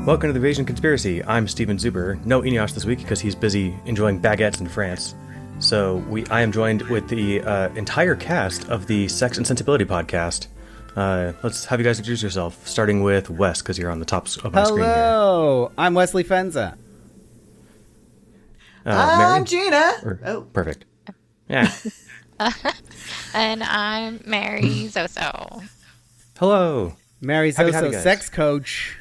Welcome to the Bayesian Conspiracy. I'm Steven Zuber. No Ineos this week because he's busy enjoying baguettes in France. So I am joined with the entire cast of the Sex and Sensibility podcast. Let's have you guys introduce yourself, starting with Wes, because you're on the top of my screen here. Hello, I'm Wesley Fenza. I'm Gina. Perfect. Yeah. And I'm Mary Zoso. Hello. Mary Happy to have you Zoso, guys. sex coach.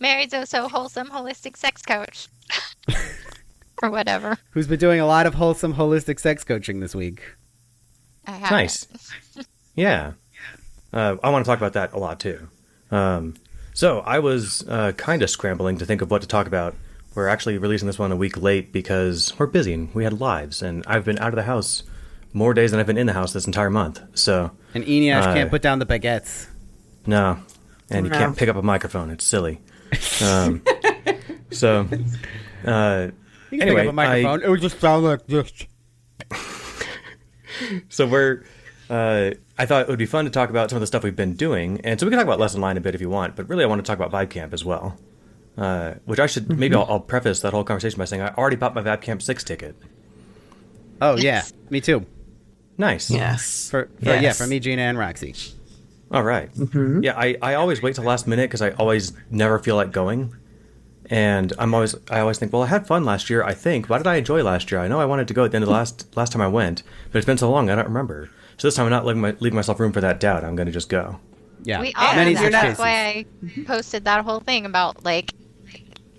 Mary Zoso, wholesome, holistic sex coach. Or whatever. Who's been doing a lot of wholesome, holistic sex coaching this week. I have Nice. Yeah. I want to talk about that a lot, too. So I was kind of scrambling to think of what to talk about. We're actually releasing this one a week late because we're busy and we had lives, and I've been out of the house more days than I've been in the house this entire month. So And Ineos can't put down the baguettes. no, and you can't pick up a microphone. It's silly. You can Anyway, pick up a microphone. It would just sound like this. So I thought it would be fun to talk about some of the stuff we've been doing, and so we can talk about Lesson Line a bit if you want, but really I want to talk about Vibe Camp as well. Which I should, maybe I'll preface that whole conversation by saying I already bought my Vibe Camp 6 ticket. Oh, yeah. Me too. Nice. Yes. For me, Gina, and Roxy. All right. Mm-hmm. Yeah, I always wait till last minute because I always never feel like going. And I always think, well, I had fun last year, I think. What did I enjoy last year? I know I wanted to go at the end of the last time I went, but it's been so long, I don't remember. So this time I'm not leaving myself room for that doubt. I'm going to just go. Yeah. We all Many did such that. cases. That's why I posted that whole thing about, like,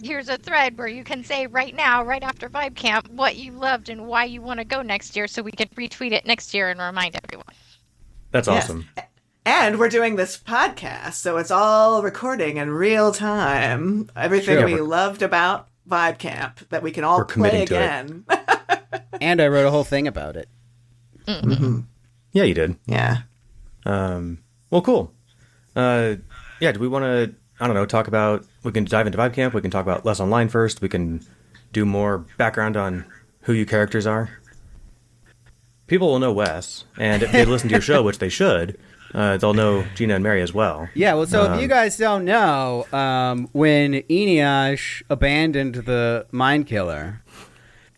here's a thread where you can say right now, right after Vibe Camp, what you loved and why you want to go next year so we can retweet it next year and remind everyone. That's awesome. Yes. And we're doing this podcast, so it's all recording in real time. Everything Sure. we loved about Vibe Camp that we can all We're committing play to it. again. And I wrote a whole thing about it. Yeah, you did. Yeah. Well, cool. Yeah, do we want to, I don't know, talk about, we can dive into Vibe Camp, we can talk about Less Online first, we can do more background on who you characters are. People will know Wes, and if they listen to your show, which they should, they'll know Gina and Mary as well. Yeah, well, so if you guys don't know, when Ineos abandoned the Mind Killer,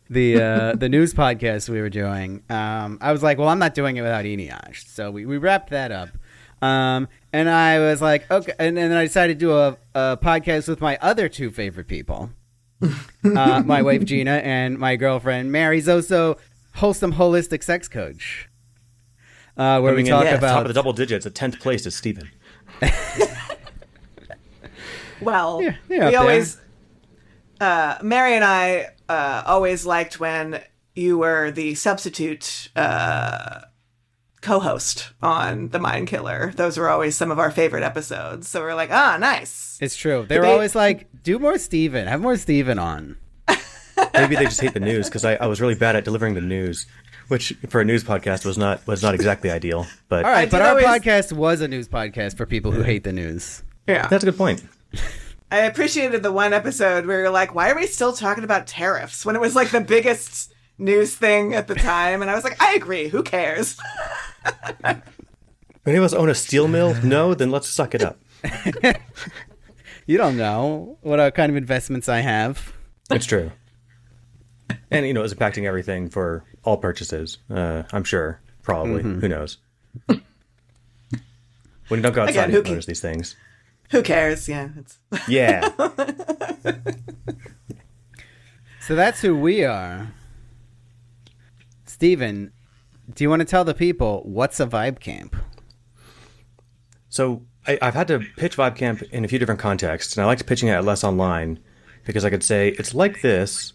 the news podcast we were doing, I was like, well, I'm not doing it without Ineos. So we wrapped that up. And I was like, okay. And then I decided to do a podcast with my other two favorite people, my wife, Gina, and my girlfriend, Mary Zoso, wholesome, holistic sex coach. Where we talk about top of the double digits, at 10th place is Steven. Well, Yeah, we up there. always, Mary and I always liked when you were the substitute co-host on The Mind Killer. Those were always some of our favorite episodes. So we're like, nice. It's true. They were always like, do more Steven. Have more Steven on. Maybe they just hate the news, because I was really bad at delivering the news, which for a news podcast was not exactly ideal. But All right, but did our always- podcast was a news podcast for people who hate the news. Yeah. that's a good point. I appreciated the one episode where you're like, why are we still talking about tariffs when it was like the biggest news thing at the time? And I was like, I agree. Who cares? Any of us own a steel mill? No? Then let's suck it up. You don't know what kind of investments I have. It's true. And, it's impacting everything for all purchases. I'm sure. Probably. Who knows? When you don't go outside, Again, you don't notice these things. Who cares? Yeah. Yeah. So that's who we are. Steven, do you want to tell the people what's a Vibe Camp? So I've had to pitch Vibe Camp in a few different contexts, and I liked pitching it at Less Online because I could say it's like this,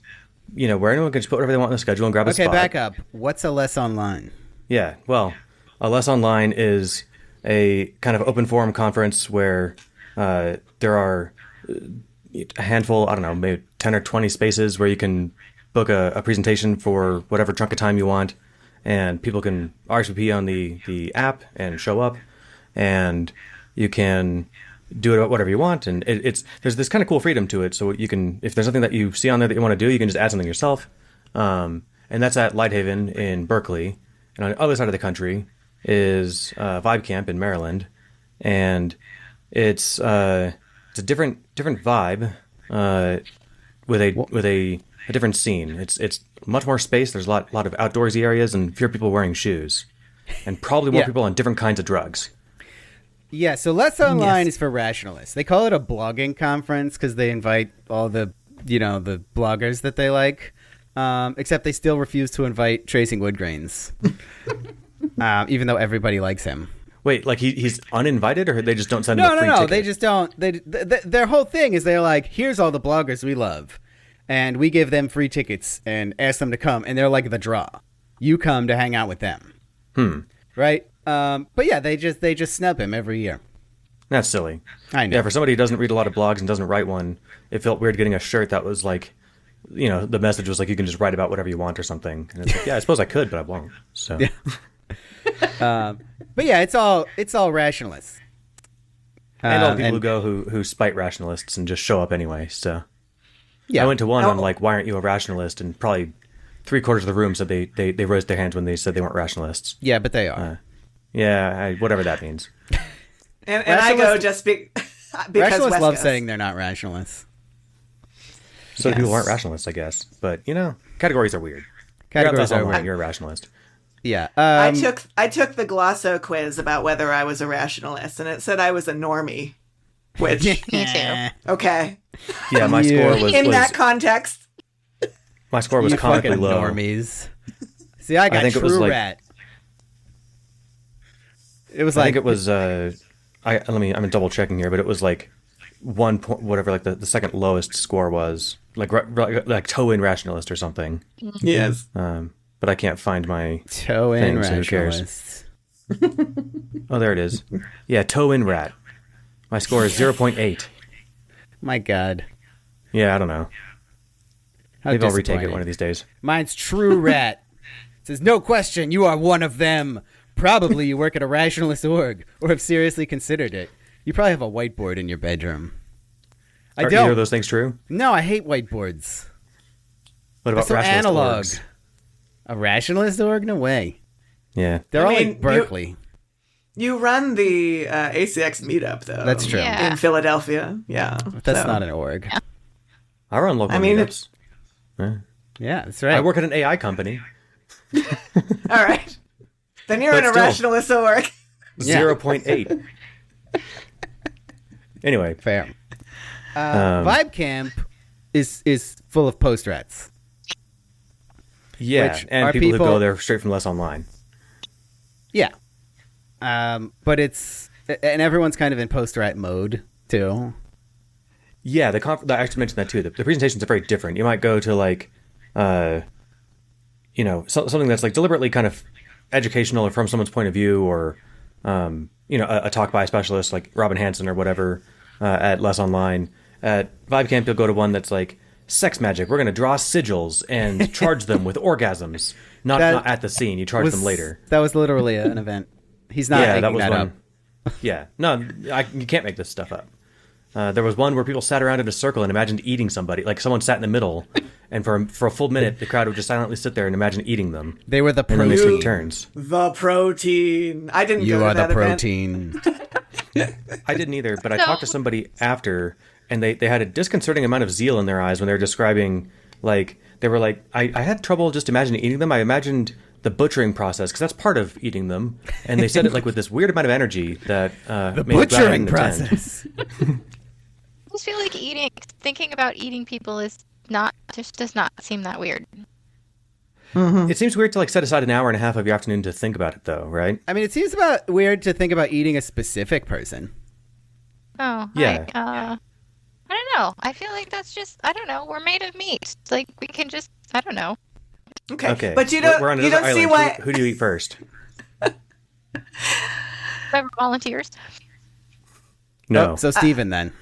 where anyone can just put whatever they want on the schedule and grab a spot. Okay, back up. What's a Less Online? Yeah, well, a Less Online is a kind of open forum conference where there are a handful, I don't know, maybe 10 or 20 spaces where you can book a presentation for whatever chunk of time you want, and people can RSVP on the app and show up, and you can do it whatever you want, and there's this kind of cool freedom to it. So you can, if there's something that you see on there that you want to do, you can just add something yourself. And that's at Lighthaven in Berkeley. And on the other side of the country is Vibe Camp in Maryland, and it's a different vibe. with a different scene. It's much more space. There's a lot of outdoorsy areas and fewer people wearing shoes, and probably more people on different kinds of drugs. Yeah, so Less Online is for rationalists. They call it a blogging conference because they invite all the the bloggers that they like. Except they still refuse to invite Tracing Woodgrains, even though everybody likes him. Wait, like he's uninvited, or they just don't send him a free No. ticket? They just don't. Their whole thing is they're like, here's all the bloggers we love, and we give them free tickets and ask them to come, and they're like the draw. You come to hang out with them, right? But yeah, they just snub him every year. That's silly. I know. Yeah, for somebody who doesn't read a lot of blogs and doesn't write one, it felt weird getting a shirt that was like, the message was like, you can just write about whatever you want or something. And it's like, yeah, I suppose I could, but I won't. So. Yeah. But yeah, it's all rationalists. And all the people who go who spite rationalists and just show up anyway. So Yeah. I went to one on like, why aren't you a rationalist? And probably 3/4 of the room said they raised their hands when they said they weren't rationalists. Yeah, but they are. Whatever that means. And I go just because Rationalists Wes love goes. saying they're not rationalists. So people aren't rationalists, I guess. But categories are weird. Categories You're are online, weird. You're a rationalist. Yeah. I took the Glosso quiz about whether I was a rationalist, and it said I was a normie. Which Me too. okay, Yeah, my score was in that context, my score was You comically fucking low. normies. See, I got think it was true like- rat. It was I like think it was. I'm double checking here, but it was like 1 point, whatever. Like the second lowest score was like toe in rationalist or something. yes. But I can't find my toe in thing, so who cares? rationalists. Oh, there it is. Yeah, toe in rat. My score is 0.8. My God. Yeah, I don't know. How Maybe I'll retake it disappointing. one of these days. Mine's true rat. It says, no question, you are one of them. Probably you work at a rationalist org or have seriously considered it. You probably have a whiteboard in your bedroom. I Are don't. either of those things true? No, I hate whiteboards. What about They're so rationalist analog. orgs? A rationalist org? No way. Yeah. They're all mean, like Berkeley. You run the ACX meetup though. That's true. Yeah. In Philadelphia. Yeah. That's So- not an org. I run local I mean, meetups. Yeah, that's right. I work at an AI company. All right. Then you're But in a still. rationalist org. Yeah. 0.8. Anyway, Fair. Vibe Camp is full of post rats. yeah, Which and are people who people- go there straight from Less Online. Yeah. But and everyone's kind of in post rat mode too. Yeah, I actually mentioned that too. The presentations are very different. You might go to like, something that's like deliberately kind of educational or from someone's point of view, or a talk by a specialist like Robin Hanson or whatever at Less Online. At Vibe Camp, you'll go to one that's like sex magic. We're going to draw sigils and charge them with orgasms. Not at the scene. You charge them later. That was literally an event. He's not Yeah, making that was that one. up. Yeah, no, you can't make this stuff up. There was one where people sat around in a circle and imagined eating somebody. Like someone sat in the middle, and for a full minute, the crowd would just silently sit there and imagine eating them. They were the And then they protein. take turns. The protein. I didn't You go to are the that event. protein. I didn't either, but I No. talked to somebody after, and they had a disconcerting amount of zeal in their eyes when they were describing, like, they were like, I had trouble just imagining eating them. I imagined the butchering process, because that's part of eating them. And they said it like with this weird amount of energy that The made me glad I butchering didn't attend. process. I just feel like thinking about eating people does not seem that weird. It seems weird to like set aside an hour and a half of your afternoon to think about it, though, right? I mean, it seems weird to think about eating a specific person. Oh, Yeah. I don't know. I feel like that's just, I don't know. We're made of meat. Like we can just, I don't know. Okay. But you don't We're on you another don't see island. why Who do you eat first? Whoever volunteers. No. Oh, so Steven then.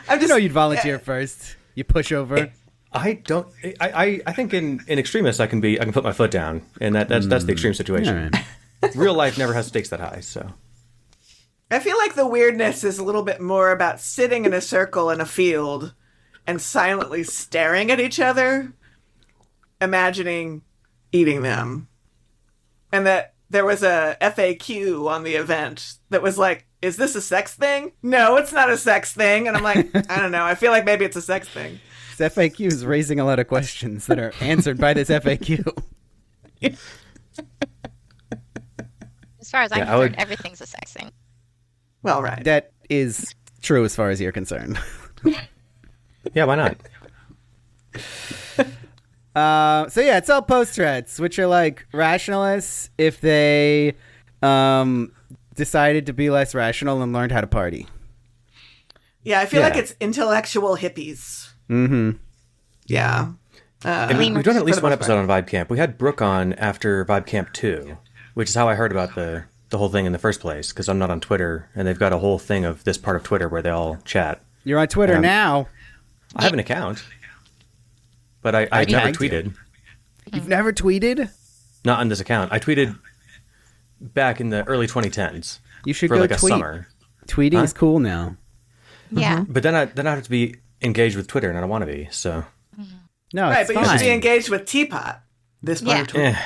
I'm just You'd volunteer first. You push over. I don't. I think in extremis I can put my foot down, and that's the extreme situation. All right. Real life never has stakes that high, so I feel like the weirdness is a little bit more about sitting in a circle in a field and silently staring at each other, imagining eating them. And that there was a FAQ on the event that was like, is this a sex thing? No, it's not a sex thing. And I'm like, I don't know. I feel like maybe it's a sex thing. This FAQ is raising a lot of questions that are answered by this FAQ. As far as I'm concerned, everything's a sex thing. Well, right. That is true as far as you're concerned. Yeah, why not? So yeah, it's all post threats, which are like rationalists if they decided to be less rational and learned how to party. Yeah, I feel like it's intellectual hippies. Mm-hmm. Yeah. And we've done at least one episode on Vibe Camp. We had Brooke on after Vibe Camp 2, which is how I heard about the whole thing in the first place, because I'm not on Twitter, and they've got a whole thing of this part of Twitter where they all chat. You're on Twitter now. I have an account, but I've never tweeted. You've never tweeted? Not on this account. I tweeted back in the early 2010s. You should for go like tweet. a summer. Tweeting is cool now. Yeah. But then I have to be engaged with Twitter, and I don't want to be, so... No, Right, it's but fine. you should be engaged with Teapot. This part of Twitter.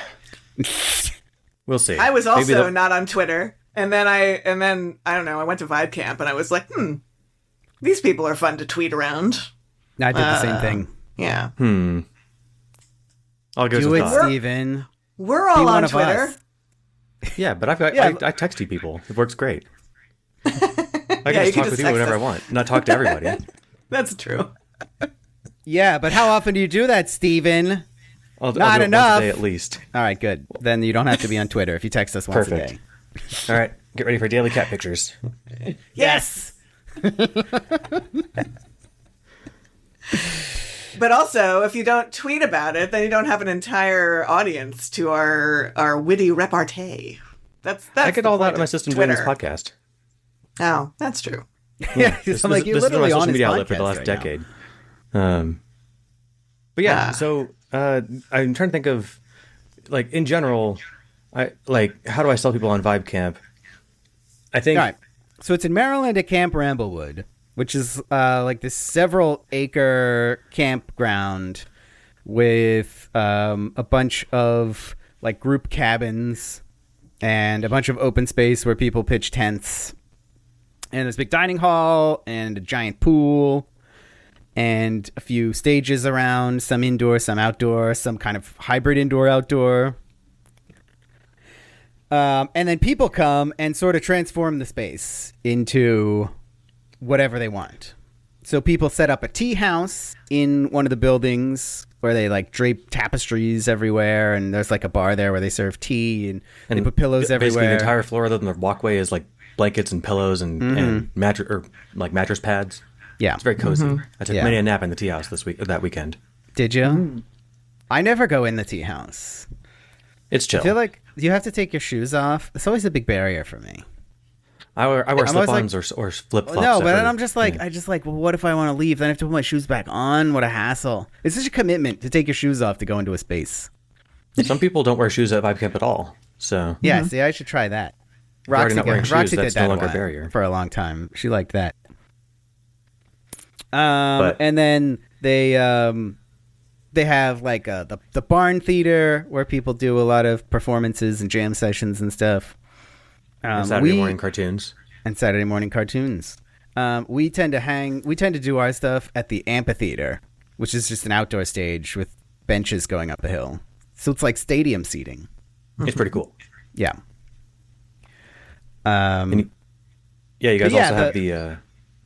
We'll see. I was Maybe also not on Twitter, and then I don't know. I went to Vibe Camp, and I was like, these people are fun to tweet around. I did the same thing. Yeah, I'll go Do with it, thought. Steven. we're Be all one on of Twitter. us. Yeah, but I text you people. It works great. I can you just can talk with you text whenever I us. want, not talk to everybody. That's true. Yeah, but how often do you do that, Steven? I'll Not do it enough. once a day at least. All right, good. Then you don't have to be on Twitter if you text us once Perfect. a day. All right, get ready for daily cat pictures. Yes. But also, if you don't tweet about it, then you don't have an entire audience to our witty repartee. That's I get the all that point in my of system doing this Twitter. podcast. Oh, that's true. Yeah, This, I'm like, you're this is my literally social on his media outlet for the podcast last right now. decade. But yeah, so I'm trying to think of, like, in general, how do I sell people on Vibe Camp? I think All right. So it's in Maryland at Camp Ramblewood, which is like this several acre campground with a bunch of like group cabins and a bunch of open space where people pitch tents. And there's a big dining hall and a giant pool and a few stages around, some indoor, some outdoor, some kind of hybrid indoor-outdoor. And then people come and sort of transform the space into whatever they want. So people set up a tea house in one of the buildings where they like drape tapestries everywhere, and there's like a bar there where they serve tea, and they put pillows basically everywhere. the entire floor other than the walkway is like blankets and pillows and mattress pads. Yeah. It's very cozy. I took Yeah. many a nap in the tea house that weekend. Did you? I never go in the tea house. It's chill. I feel like you have to take your shoes off. It's always a big barrier for me. I wear always slip-ons or flip-flops. No, but then after- I'm just like, well, what if I want to leave? Then I have to put my shoes back on. What a hassle. It's such a commitment to take your shoes off to go into a space. Some people don't wear shoes at Vibe Camp at all. So Yeah, see, I should try that. you're already not wearing shoes, Roxy that's did no that longer a lot barrier. for a long time. She liked that. But- And then they have like the barn theater where people do a lot of performances and jam sessions and stuff. Saturday morning cartoons. And Saturday morning cartoons. We tend to do our stuff at the amphitheater, which is just an outdoor stage with benches going up a hill. So it's like stadium seating. It's pretty cool. Yeah. And you guys But yeah, also have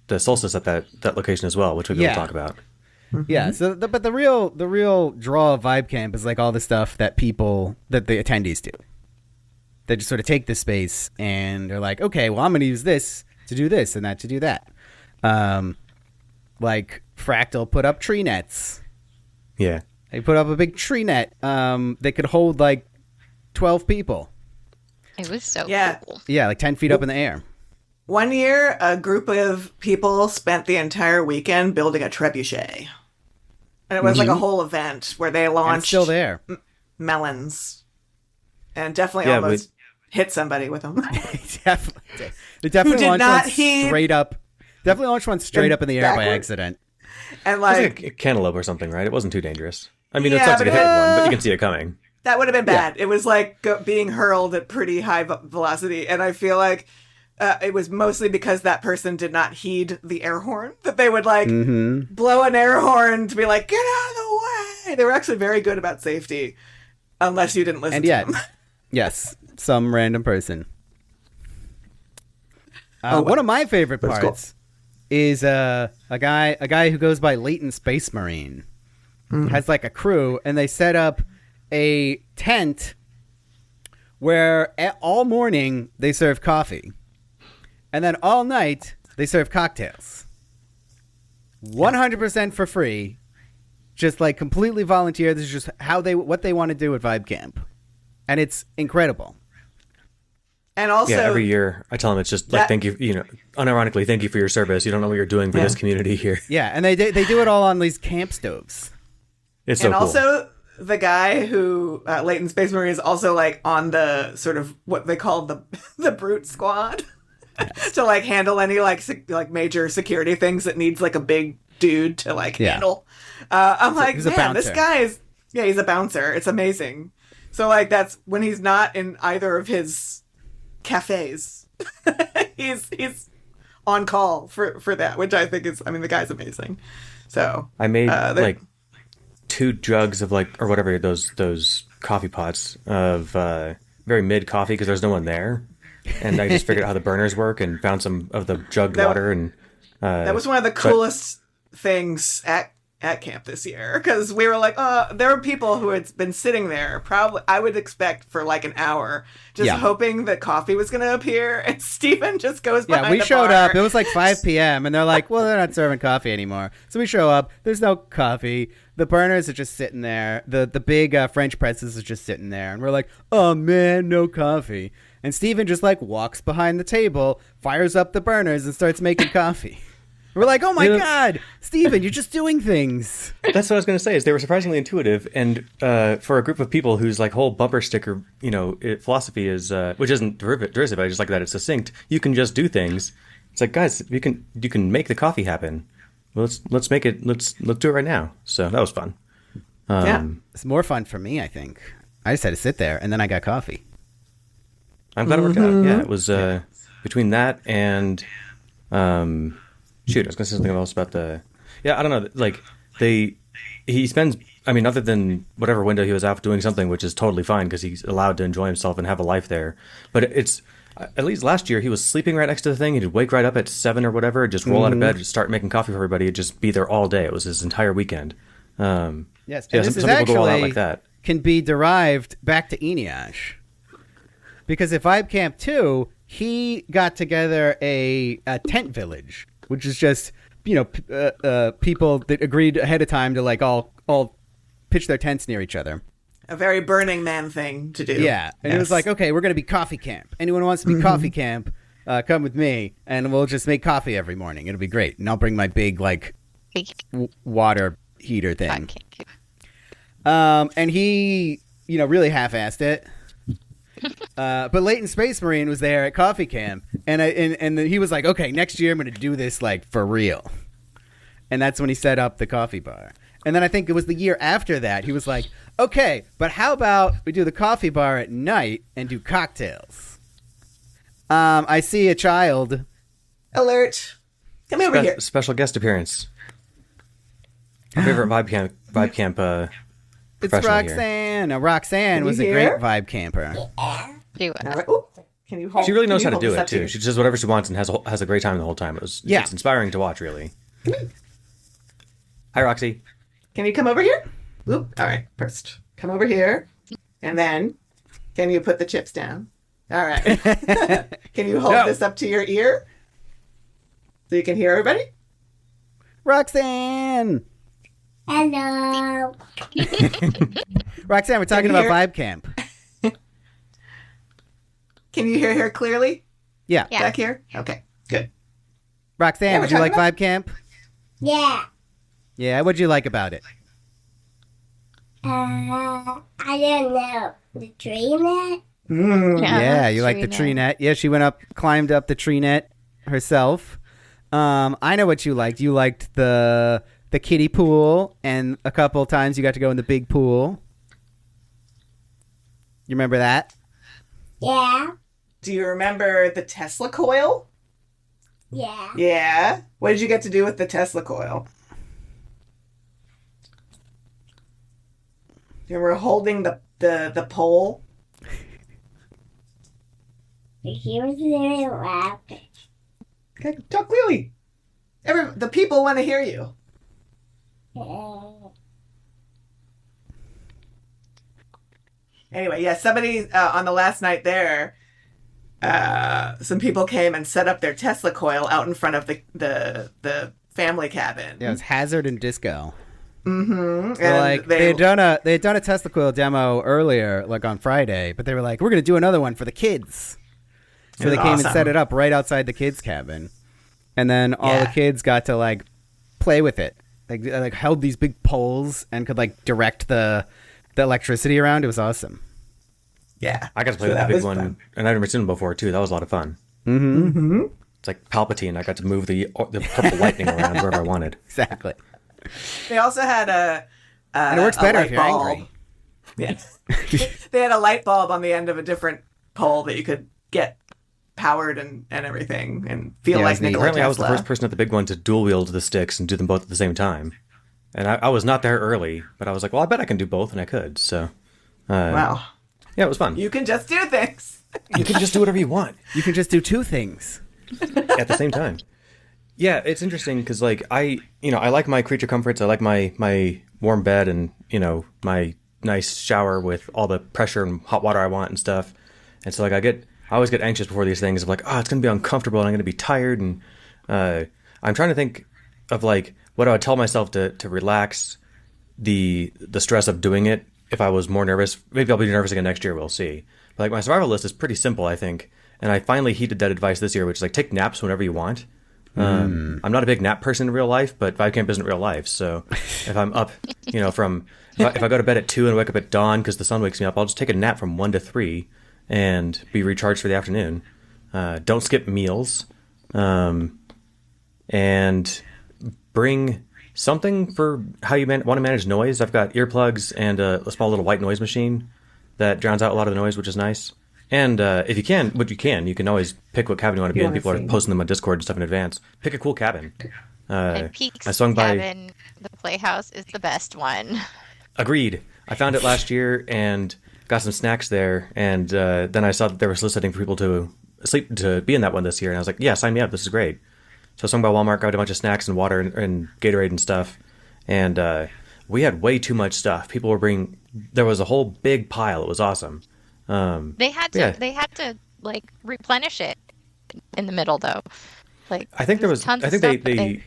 the solstice at that location as well, which we will talk about. Yeah. So, but the real draw of Vibe Camp is like all the stuff that the attendees do. They just sort of take this space and they're like, okay, well, I'm going to use this to do this and that to do that. Like Fractal put up tree nets. Yeah. They put up a big tree net that could hold like 12 people. It was so Yeah. cool. Yeah, like 10 feet up in the air. One year, a group of people spent the entire weekend building a trebuchet. And it was like a whole event where they And launched it's still there. melons. And definitely Yeah, almost hit somebody with them. They definitely did launched not one heed- straight up. Definitely launched one straight up in the air by Backward. accident. And It was like, like a cantaloupe or something, right? It wasn't too dangerous. I mean, Yeah, it sucks but to get hit with one, but you can see it coming. That would have been bad. It was like being hurled at pretty high velocity. And I feel like it was mostly because that person did not heed the air horn, that they would like blow an air horn to be like, get out of the way. They were actually very good about safety, unless you didn't listen And to yet, them. yes, some random person. well. One of my favorite That's parts is a guy who goes by Leighton Space Marine. Has like a crew, and they set up a tent where all morning they serve coffee, and then all night they serve cocktails. 100% for free, just like completely volunteer. This is just what they want to do at Vibe Camp, and it's incredible. And also, Yeah, every year I tell them it's just like, thank you, unironically, thank you for your service. You don't know what you're doing for this community here. Yeah, and they do it all on these camp stoves. It's so and cool. also, the guy who Leighton Space Marine is also like on the sort of what they call the brute squad to like handle any like major security things that needs like a big dude to like handle. I'm like, he's a man, this bouncer. guy is he's a bouncer. It's amazing. So like that's when he's not in either of his cafes. he's on call for that, which I think is, I mean, the guy's amazing. So I made like 2 jugs of like, or whatever, those coffee pots of very mid coffee because there's no one there, and I just figured out how the burners work and found some of the jugged water, and that was one of the coolest things at camp this year, because we were like, there were people who had been sitting there probably, I would expect, for like an hour, just hoping that coffee was going to appear, and Steven just goes behind Yeah, we the showed bar. up. It was like 5 p.m. and they're like, well, they're not serving coffee anymore. So we show up. There's no coffee. The burners are just sitting there. The big French presses are just sitting there. And we're like, oh, man, no coffee. And Steven just like walks behind the table, fires up the burners, and starts making coffee. We're like, oh, my God, Steven, you're just doing things. that's what I was going to say. Is they were surprisingly intuitive, and for a group of people whose like whole bumper sticker, philosophy is, which isn't derisive. I just like that it's succinct. You can just do things. It's like, guys, you can make the coffee happen. Well, let's make it. Let's do it right now. So that was fun. It's more fun for me, I think. I just had to sit there, and then I got coffee. I'm glad it worked out. Yeah, it was between that and shoot, I was going to say something else about the. Yeah, I don't know. Like he spends. I mean, other than whatever window he was out doing something, which is totally fine because he's allowed to enjoy himself and have a life there. But it's at least last year he was sleeping right next to the thing. He'd wake right up at 7 or whatever, just roll out of bed, just start making coffee for everybody, and just be there all day. It was his entire weekend. Yes, yeah, and this some is people go all out actually like that. can be derived back to Eneash. Because at Vibe Camp 2, he got together a tent village, which is just, people that agreed ahead of time to like all pitch their tents near each other. A very Burning Man thing to do. Yeah. And it was like, okay, we're going to be coffee camp. Anyone who wants to be coffee camp, come with me, and we'll just make coffee every morning. It'll be great. And I'll bring my big, like, water heater thing. And he, really half-assed it. But Leighton Space Marine was there at coffee camp, and he was like, okay, next year I'm going to do this like for real. And that's when he set up the coffee bar. And then I think it was the year after that, he was like, okay, but how about we do the coffee bar at night and do cocktails? I see a child. Alert. Come over here. Special guest appearance. Our favorite vibe camp. It's professional here. Roxanne. Now, Roxanne was a hear? great vibe camper. Do it. All right. Ooh, can you hold? She really knows how can to you do hold it this up too. She does whatever she wants and has a great time the whole time. It's inspiring to watch, really. Hi, Roxy. Can you come over here? Oop. All right. First, come over here, and then can you put the chips down? All right. Can you hold this up to your ear so you can hear everybody? Roxanne. Hello. Roxanne, we're talking you about hear- Vibe Camp. Can you hear her clearly Yeah. Yeah. back here? Okay. Good. Roxanne, Yeah, did we're you like talking Vibe Camp? Yeah. Yeah, what'd you like about it? I don't know. The tree net? Yeah, you like the tree net. Yeah, she climbed up the tree net herself. I know what you liked. You liked the kiddie pool, and a couple times you got to go in the big pool. You remember that? Yeah. Do you remember the Tesla coil? Yeah. Yeah. What did you get to do with the Tesla coil? You were holding the pole. He was very laughing. Okay, talk clearly. The people want to hear you. Anyway, yeah, somebody on the last night there, some people came and set up their Tesla coil out in front of the family cabin. Yeah, it was Hazard and Disco. Mm-hmm. So, like they had done a Tesla coil demo earlier, like on Friday, but they were like, we're gonna do another one for the kids. So they came and set it up right outside the kids' cabin, and then all the kids got to like play with it. Like held these big poles and could like direct the electricity around. It was awesome. Yeah, I got to play with that big one, and I've never seen them before too. That was a lot of fun. Mm-hmm. Mm-hmm. It's like Palpatine. I got to move the purple lightning around wherever I wanted. Exactly. They also had and it works better if you're bulb. angry. Yes. They had a light bulb on the end of a different pole that you could get powered and everything and feel like Nikola Apparently, Tesla. I was the first person at the big one to dual wield the sticks and do them both at the same time. And I was not there early, but I was like, well, I bet I can do both, and I could. So, Wow. yeah, it was fun. You can just do things. You can just do whatever you want You can just do two things. at the same time. Yeah, it's interesting because, like, I like my creature comforts. I like my warm bed and, my nice shower with all the pressure and hot water I want and stuff. And so, like, I always get anxious before these things of like, oh, it's going to be uncomfortable and I'm going to be tired. And I'm trying to think of, like, what I would tell myself to relax the stress of doing it if I was more nervous. Maybe I'll be nervous again next year. We'll see. But, like, my survival list is pretty simple, I think. And I finally heeded that advice this year, which is, like, take naps whenever you want. I'm not a big nap person in real life, but 5 camp isn't real life. So if I'm up, if I go to bed at 2 and wake up at dawn because the sun wakes me up, I'll just take a nap from 1 to 3 and be recharged for the afternoon. Don't skip meals. And bring something for how you want to manage noise. I've got earplugs and a small little white noise machine that drowns out a lot of the noise, which is nice. And if you can, you can always pick what cabin you want to be in. People are posting them on Discord and stuff in advance. Pick a cool cabin. And Peaks I swung by cabin, the Playhouse, is the best one. Agreed. I found it last year and got some snacks there. And then I saw that they were soliciting for people to be in that one this year. And I was like, yeah, sign me up. This is great. So I swung by Walmart, grabbed a bunch of snacks and water and Gatorade and stuff. And we had way too much stuff. People were there was a whole big pile. It was awesome. They had to like replenish it in the middle though. Like I think there was tons I think of stuff, they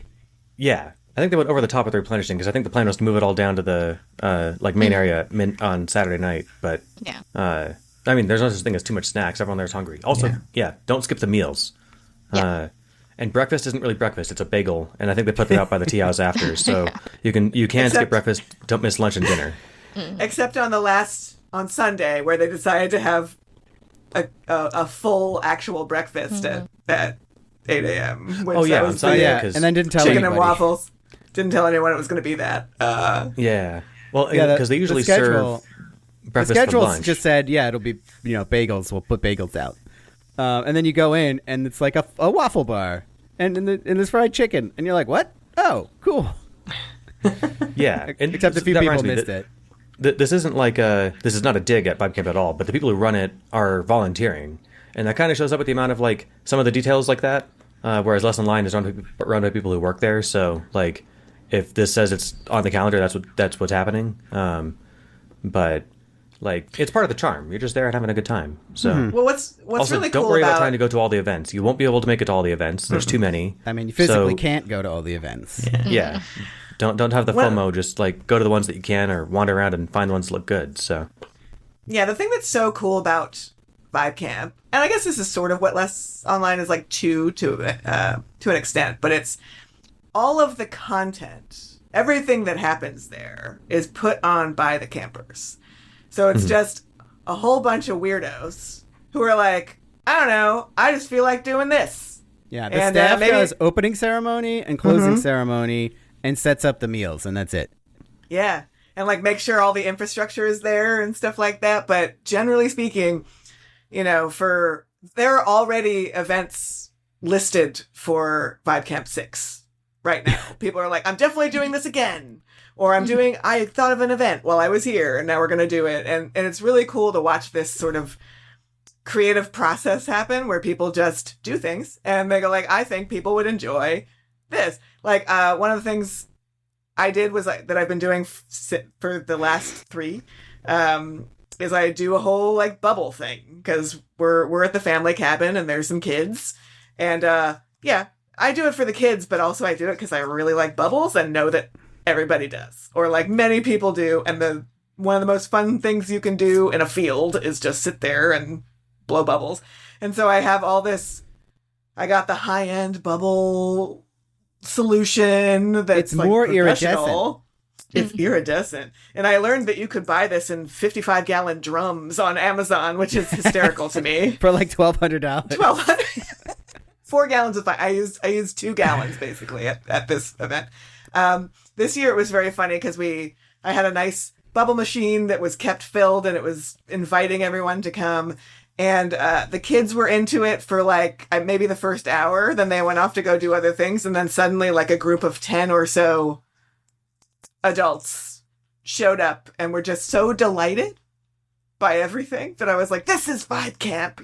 I think they went over the top with the replenishing because I think the plan was to move it all down to the main area on Saturday night. But yeah. I mean, there's no such thing as too much snacks. Everyone there's hungry. Also, don't skip the meals. Yeah. And breakfast isn't really breakfast; it's a bagel, and I think they put that out by the tea house after. So you can skip breakfast. Don't miss lunch and dinner. Except on Sunday where they decided to have a full actual breakfast at 8 a.m. Oh yeah, on Sunday, and then didn't tell chicken anybody. and waffles. Didn't tell anyone it was going to be that. Yeah. Well, because they usually serve breakfast the schedule for lunch. just said, it'll be bagels. We'll put bagels out, and then you go in and it's like a waffle bar, and there's fried chicken, and you're like, what? Oh, cool. Yeah, and Except a few people missed it. This isn't like this is not a dig at Vibe Camp at all, but the people who run it are volunteering, and that kind of shows up with the amount of like some of the details like that. Whereas Lesson Line is run by people who work there, so like if this says it's on the calendar, that's what's happening. But like it's part of the charm. You're just there and having a good time. So Well, what's also, really don't cool worry about about trying to go to all the events. You won't be able to make it to all the events. There's too many. I mean, you physically So- can't go to all the events. Yeah. Don't have the Well- FOMO. Just like go to the ones that you can, or wander around and find the ones that look good. So Yeah, the thing that's so cool about Vibe Camp, and I guess this is sort of what Less Online is like to an extent, but it's all of the content, everything that happens there is put on by the campers. So it's just a whole bunch of weirdos who are like, I don't know, I just feel like doing this. Yeah, the And, staff maybe- does opening ceremony and closing ceremony and sets up the meals, and that's it. Yeah. and like make sure all the infrastructure is there and stuff like that. But generally speaking, there are already events listed for Vibe Camp 6 right now. People are like, I'm definitely doing this again. Or I thought of an event while I was here and now we're going to do it. And it's really cool to watch this sort of creative process happen where people just do things and they go like, I think people would enjoy this. Like, one of the things I did was that I've been doing for the last 3, is I do a whole like bubble thing because we're at the family cabin and there's some kids and, yeah, I do it for the kids, but also I do it because I really like bubbles and know that everybody does, or like many people do. And one of the most fun things you can do in a field is just sit there and blow bubbles. And so I have all this, I got the high-end bubble solution that's it's like more professional. It's iridescent. And I learned that you could buy this in 55-gallon drums on Amazon, which is hysterical to me. For like $1,200. $1,200. 4 gallons of fine. I used 2 gallons basically at this event. This year it was very funny because I had a nice bubble machine that was kept filled and it was inviting everyone to come. And the kids were into it for like maybe the first hour. Then they went off to go do other things. And then suddenly like a group of 10 or so adults showed up and were just so delighted by everything that I was like, this is Vibe Camp,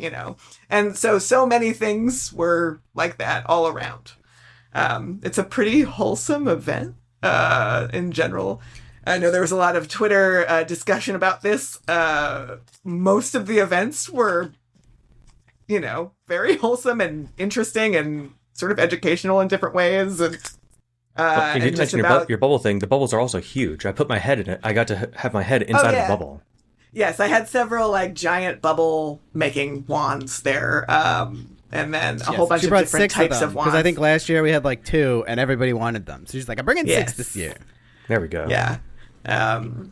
And so many things were like that all around. It's a pretty wholesome event in general. I know there was a lot of Twitter discussion about this. Most of the events were, very wholesome and interesting and sort of educational in different ways. And you didn't mention your bubble thing. The bubbles are also huge. I put my head in it. I got to have my head inside of the bubble. Yes, I had several like giant bubble making wands there. And then a whole bunch of different types of wands. Because I think last year we had like 2 and everybody wanted them. So she's like, I'm bringing 6 this year. There we go. Yeah.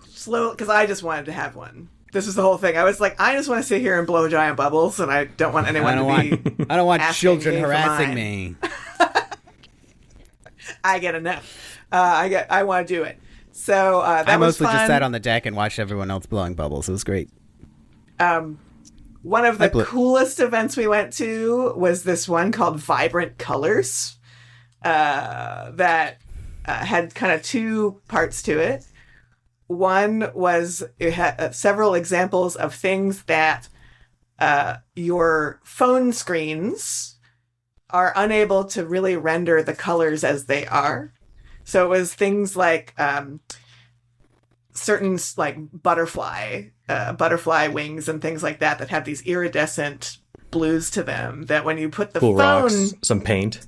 Slow, because I just wanted to have one. This was the whole thing. I was like, I just want to sit here and blow giant bubbles, and I don't want anyone I don't want children harassing me. I get enough. I want to do it. So that was fun. I mostly just sat on the deck and watched everyone else blowing bubbles. It was great. One of the coolest events we went to was this one called Vibrant Colors that had kind of 2 parts to it. One was it had several examples of things that your phone screens are unable to really render the colors as they are. So it was things like certain like butterfly wings and things like that have these iridescent blues to them that when you put the cool phone rocks, some paint.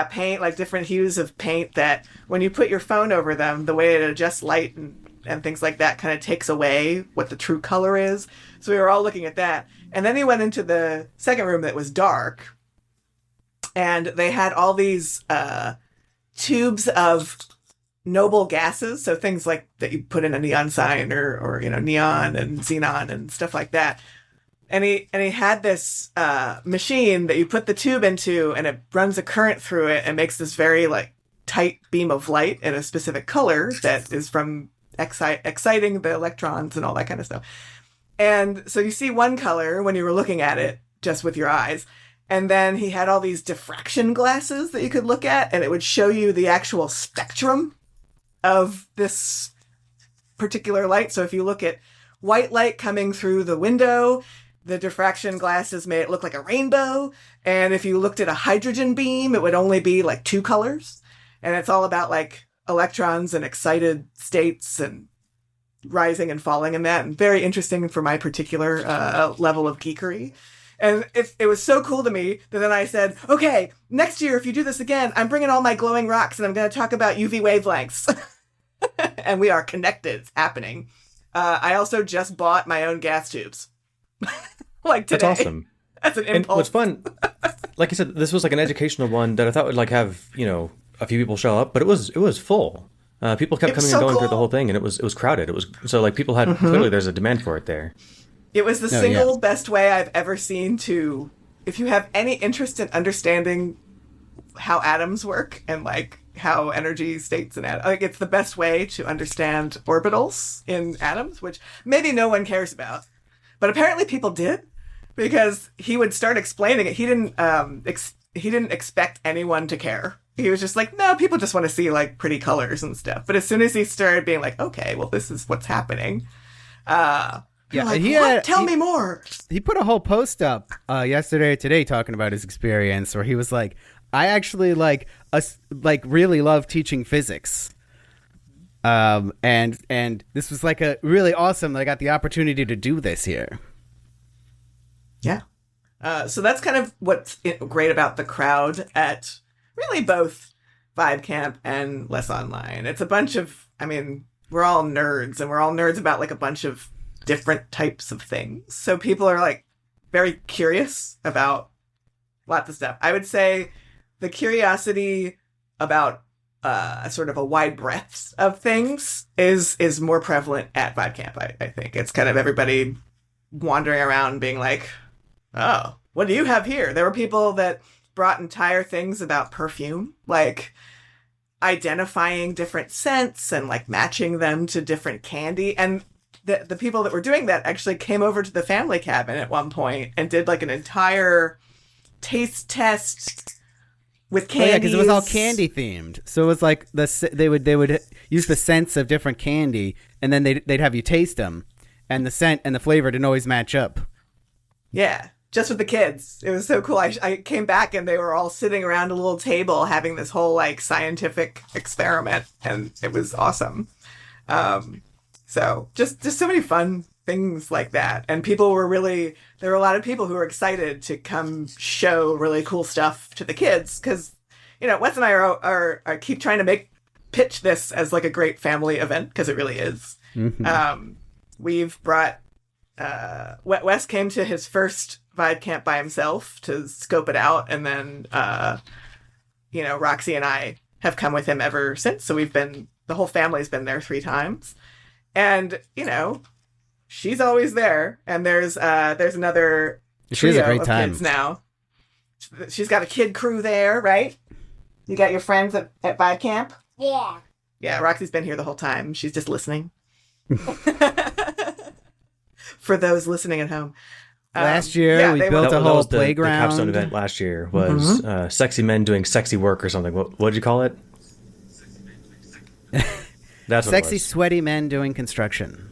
Paint, like different hues of paint that when you put your phone over them, the way it adjusts light and things like that kind of takes away what the true color is. So we were all looking at that. And then he went into the second room that was dark and they had all these tubes of noble gases. So things like that you put in a neon sign or neon and xenon and stuff like that. And he had this machine that you put the tube into and it runs a current through it and makes this very like tight beam of light in a specific color that is from exciting the electrons and all that kind of stuff. And so you see one color when you were looking at it just with your eyes. And then he had all these diffraction glasses that you could look at and it would show you the actual spectrum of this particular light. So if you look at white light coming through the window, the diffraction glasses made it look like a rainbow. And if you looked at a hydrogen beam, it would only be like 2 colors. And it's all about like electrons and excited states and rising and falling and that. And very interesting for my particular level of geekery. And it was so cool to me that then I said, okay, next year, if you do this again, I'm bringing all my glowing rocks and I'm going to talk about UV wavelengths. And we are connected. It's happening. I also just bought my own gas tubes. Like today. That's awesome. That's an impulse. And what's fun, like you said, this was like an educational one that I thought would like have, a few people show up, but it was full. People kept coming and going through the whole thing and it was crowded. It was so like people had clearly there's a demand for it there. It was the single best way I've ever seen to, if you have any interest in understanding how atoms work and like how energy states in atoms. Like it's the best way to understand orbitals in atoms, which maybe no one cares about, but apparently people did because he would start explaining it. He didn't he didn't expect anyone to care. He was just like, no, people just want to see like pretty colors and stuff. But as soon as he started being like, okay, well, this is what's happening. Yeah, like, tell me more. He put a whole post up yesterday or today talking about his experience, where he was like, "I actually really love teaching physics, and this was like a really awesome that I got the opportunity to do this here." Yeah, so that's kind of what's great about the crowd at really both Vibe Camp and Less Online. It's a bunch of, I mean, we're all nerds, and we're all nerds about like a bunch of different types of things. So people are like very curious about lots of stuff. I would say the curiosity about sort of a wide breadth of things is more prevalent at Vibe Camp. I think it's kind of everybody wandering around being like, oh, what do you have here? There were people that brought entire things about perfume, like identifying different scents and like matching them to different candy. And the people that were doing that actually came over to the family cabin at one point and did like an entire taste test with candy. Yeah, because it was all candy themed. So it was like they would use the scents of different candy, and then they'd have you taste them, and the scent and the flavor didn't always match up. Yeah, just with the kids. It was so cool. I came back and they were all sitting around a little table having this whole like scientific experiment, and it was awesome. So just so many fun things like that. And there were a lot of people who were excited to come show really cool stuff to the kids. Cause Wes and I are keep trying to pitch this as like a great family event. Cause it really is. Mm-hmm. We've brought, Wes came to his first Vibe Camp by himself to scope it out. And then, Roxy and I have come with him ever since. So the whole family's been there 3 times. And, she's always there. And there's another trio of kids now. She's got a kid crew there, right? You got your friends at Vibe Camp? Yeah. Yeah, Roxy's been here the whole time. She's just listening. For those listening at home. Last year, we built a whole playground. The capstone event last year was sexy men doing sexy work or something. What did you call it? That's sexy, sweaty men doing construction.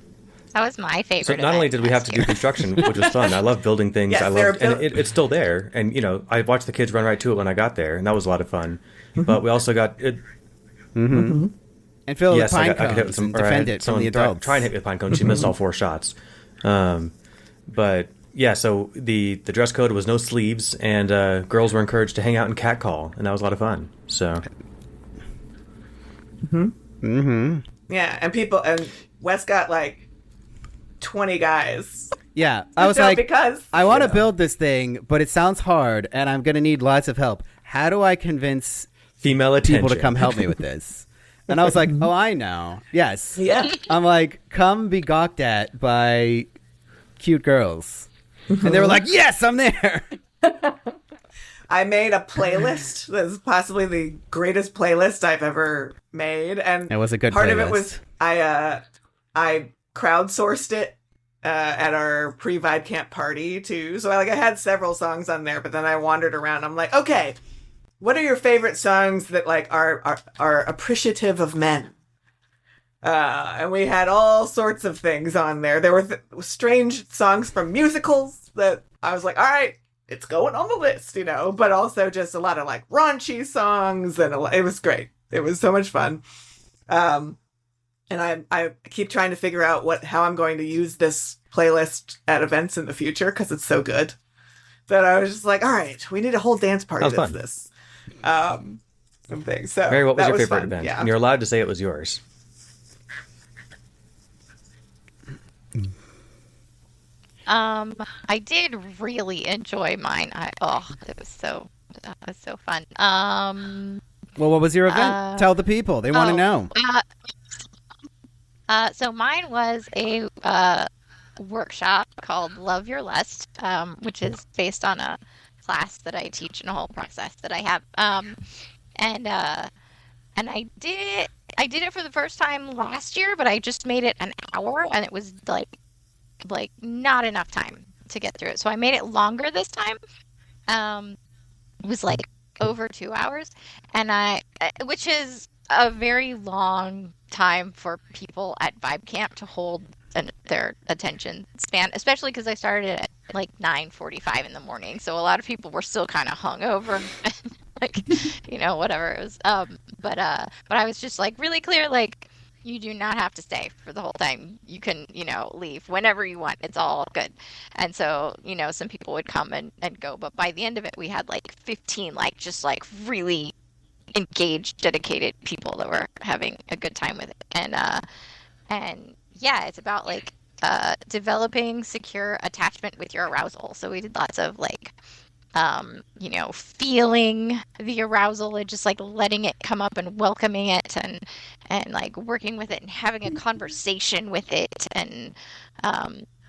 That was my favorite. So not only did we have to do construction, which was fun. I love building things. Yes, and it's still there. And I watched the kids run right to it when I got there, and that was a lot of fun. Mm-hmm. But we also got it. Mm-hmm. And fill it with pine cones and defend it from the adults. Try and hit me with pine cones. She missed all 4 shots. But yeah, so the dress code was no sleeves, and girls were encouraged to hang out and catcall, and that was a lot of fun. So. Mm-hmm. Mm-hmm. Yeah, and Wes got like 20 guys. Yeah, I was like, because I want to build this thing, but it sounds hard, and I'm going to need lots of help. How do I convince female attention people to come help me with this? And I was like, oh, I know. Yes. Yeah. I'm like, come be gawked at by cute girls. And they were like, yes, I'm there. I made a playlist. This is possibly the greatest playlist I've ever made, and it was a good part playlist. of it was I crowdsourced it at our pre-Vibe Camp party too. So I had several songs on there, but then I wandered around. I'm like, okay, what are your favorite songs that like are appreciative of men? And we had all sorts of things on there. There were strange songs from musicals that I was like, all right, it's going on the list, but also just a lot of like raunchy songs, and it was great. It was so much fun. And I keep trying to figure out how I'm going to use this playlist at events in the future because it's so good that I was just like, all right, we need a whole dance party that's this. Something. So Mary, what was your favorite fun. event? Yeah. And you're allowed to say it was yours. I did really enjoy mine. It was so fun. Well, what was your event? Tell the people. They want to know. So mine was a workshop called Love Your Lust, which is based on a class that I teach and a whole process that I have. And I did it for the first time last year, but I just made it an hour, and it was like not enough time to get through it. So I made it longer this time. It was like over 2 hours, and which is a very long time for people at Vibe Camp to hold their attention span, especially because I started at like 9:45 in the morning. So a lot of people were still kind of hungover, like, whatever it was. But I was just like really clear, like, you do not have to stay for the whole time. You can, leave whenever you want. It's all good. And so, some people would come and go. But by the end of it, we had like 15, like, just like really engaged, dedicated people that were having a good time with it. And yeah, it's about like developing secure attachment with your arousal. So we did lots of like, feeling the arousal and just like letting it come up and welcoming it and like working with it and having a conversation with it and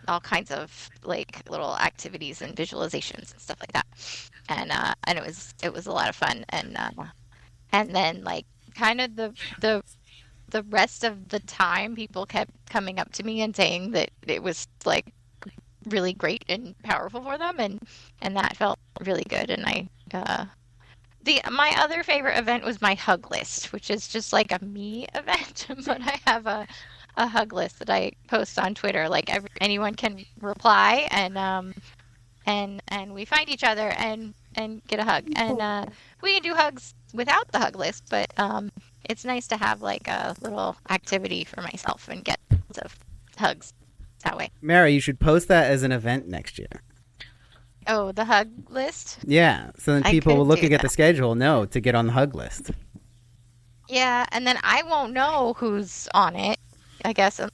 all kinds of like little activities and visualizations and stuff like that. And it was a lot of fun. And then like kind of the rest of the time, people kept coming up to me and saying that it was like really great and powerful for them, and that felt really good. And my other favorite event was my hug list, which is just like a me event, but I have a hug list that I post on Twitter. Like anyone can reply, and we find each other and get a hug. And we can do hugs without the hug list, but it's nice to have like a little activity for myself and get lots of hugs that way. Mary, you should post that as an event next year. Oh, the hug list? Yeah, so then people looking at the schedule know to get on the hug list. Yeah, and then I won't know who's on it. I guess I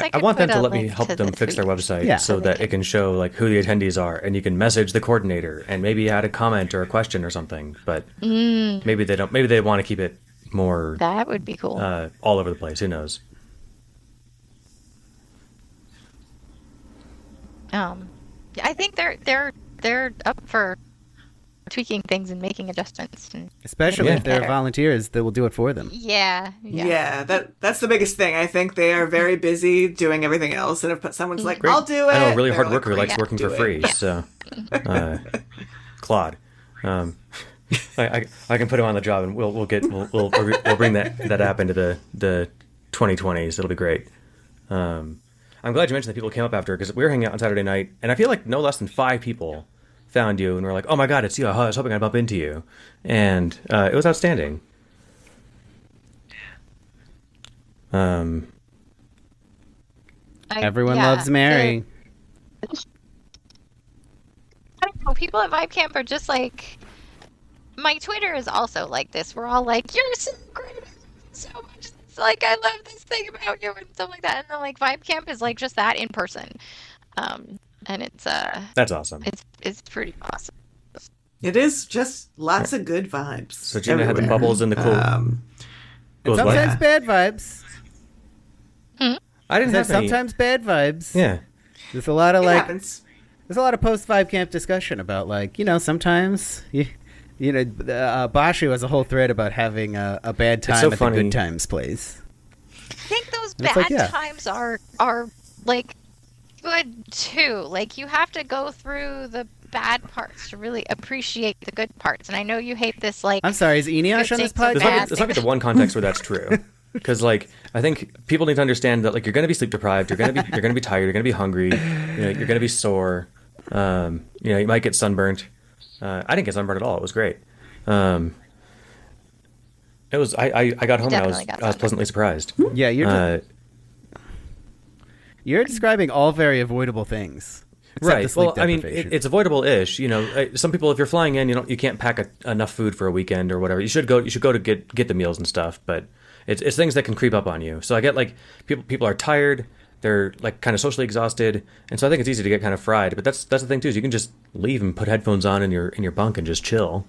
could want them put to a let me link help to them the fix their tweet. website so that it can show like who the attendees are, and you can message the coordinator and maybe add a comment or a question or something. But maybe they don't. Maybe they want to keep it more. That would be cool. All over the place. Who knows? I think they're up for tweaking things and making adjustments, and especially if they're volunteers that will do it for them. Yeah. That's the biggest thing. I think they are very busy doing everything else, and if someone's like, Great. "I'll do it," I know a really they're hard like, worker who likes working for free. it. So, Claude, I can put him on the job, and we'll bring that app into the 2020s. It'll be great. I'm glad you mentioned that people came up after, because we were hanging out on Saturday night, and I feel like no less than 5 people found you and were like, "Oh my God, it's you! I was hoping I'd bump into you," and it was outstanding. Everyone loves Mary. I don't know. People at Vibe Camp are just like, my Twitter is also like this. We're all like, "You're so great, so much." It's like, "I love this thing about you," and stuff like that. And then like Vibe Camp is like just that in person, and it's That's awesome. It's pretty awesome. It is just lots of good vibes. So Gina had the everywhere. bubbles and the cool. And What? sometimes bad vibes. I didn't have any. Sometimes bad vibes. Yeah. There's a lot of It like. happens. There's a lot of post Vibe Camp discussion about like sometimes Bashi has a whole thread about having a bad time so at funny. the good times place. I think those It's bad like, yeah. times are like good too. Like you have to go through the bad parts to really appreciate the good parts. And I know you hate this like. I'm sorry, is Eneash on this Good things podcast? are This might be the one context where that's true. Because like I think people need to understand that like you're going to be sleep deprived, you're going to be tired, you're going to be hungry, you're going to be sore. You might get sunburnt. I didn't get sunburned at all. It was great. It was. I got home and I was pleasantly surprised. Yeah, you're describing all very avoidable things. except the Right. sleep Well, I mean, deprivation. it's avoidable-ish. Some people, if you're flying in, you can't pack enough food for a weekend or whatever. You should go to get the meals and stuff, but it's things that can creep up on you. So I get like people are tired. They're like kind of socially exhausted, and so I think it's easy to get kind of fried. But that's the thing too, is you can just leave and put headphones on in your bunk and just chill.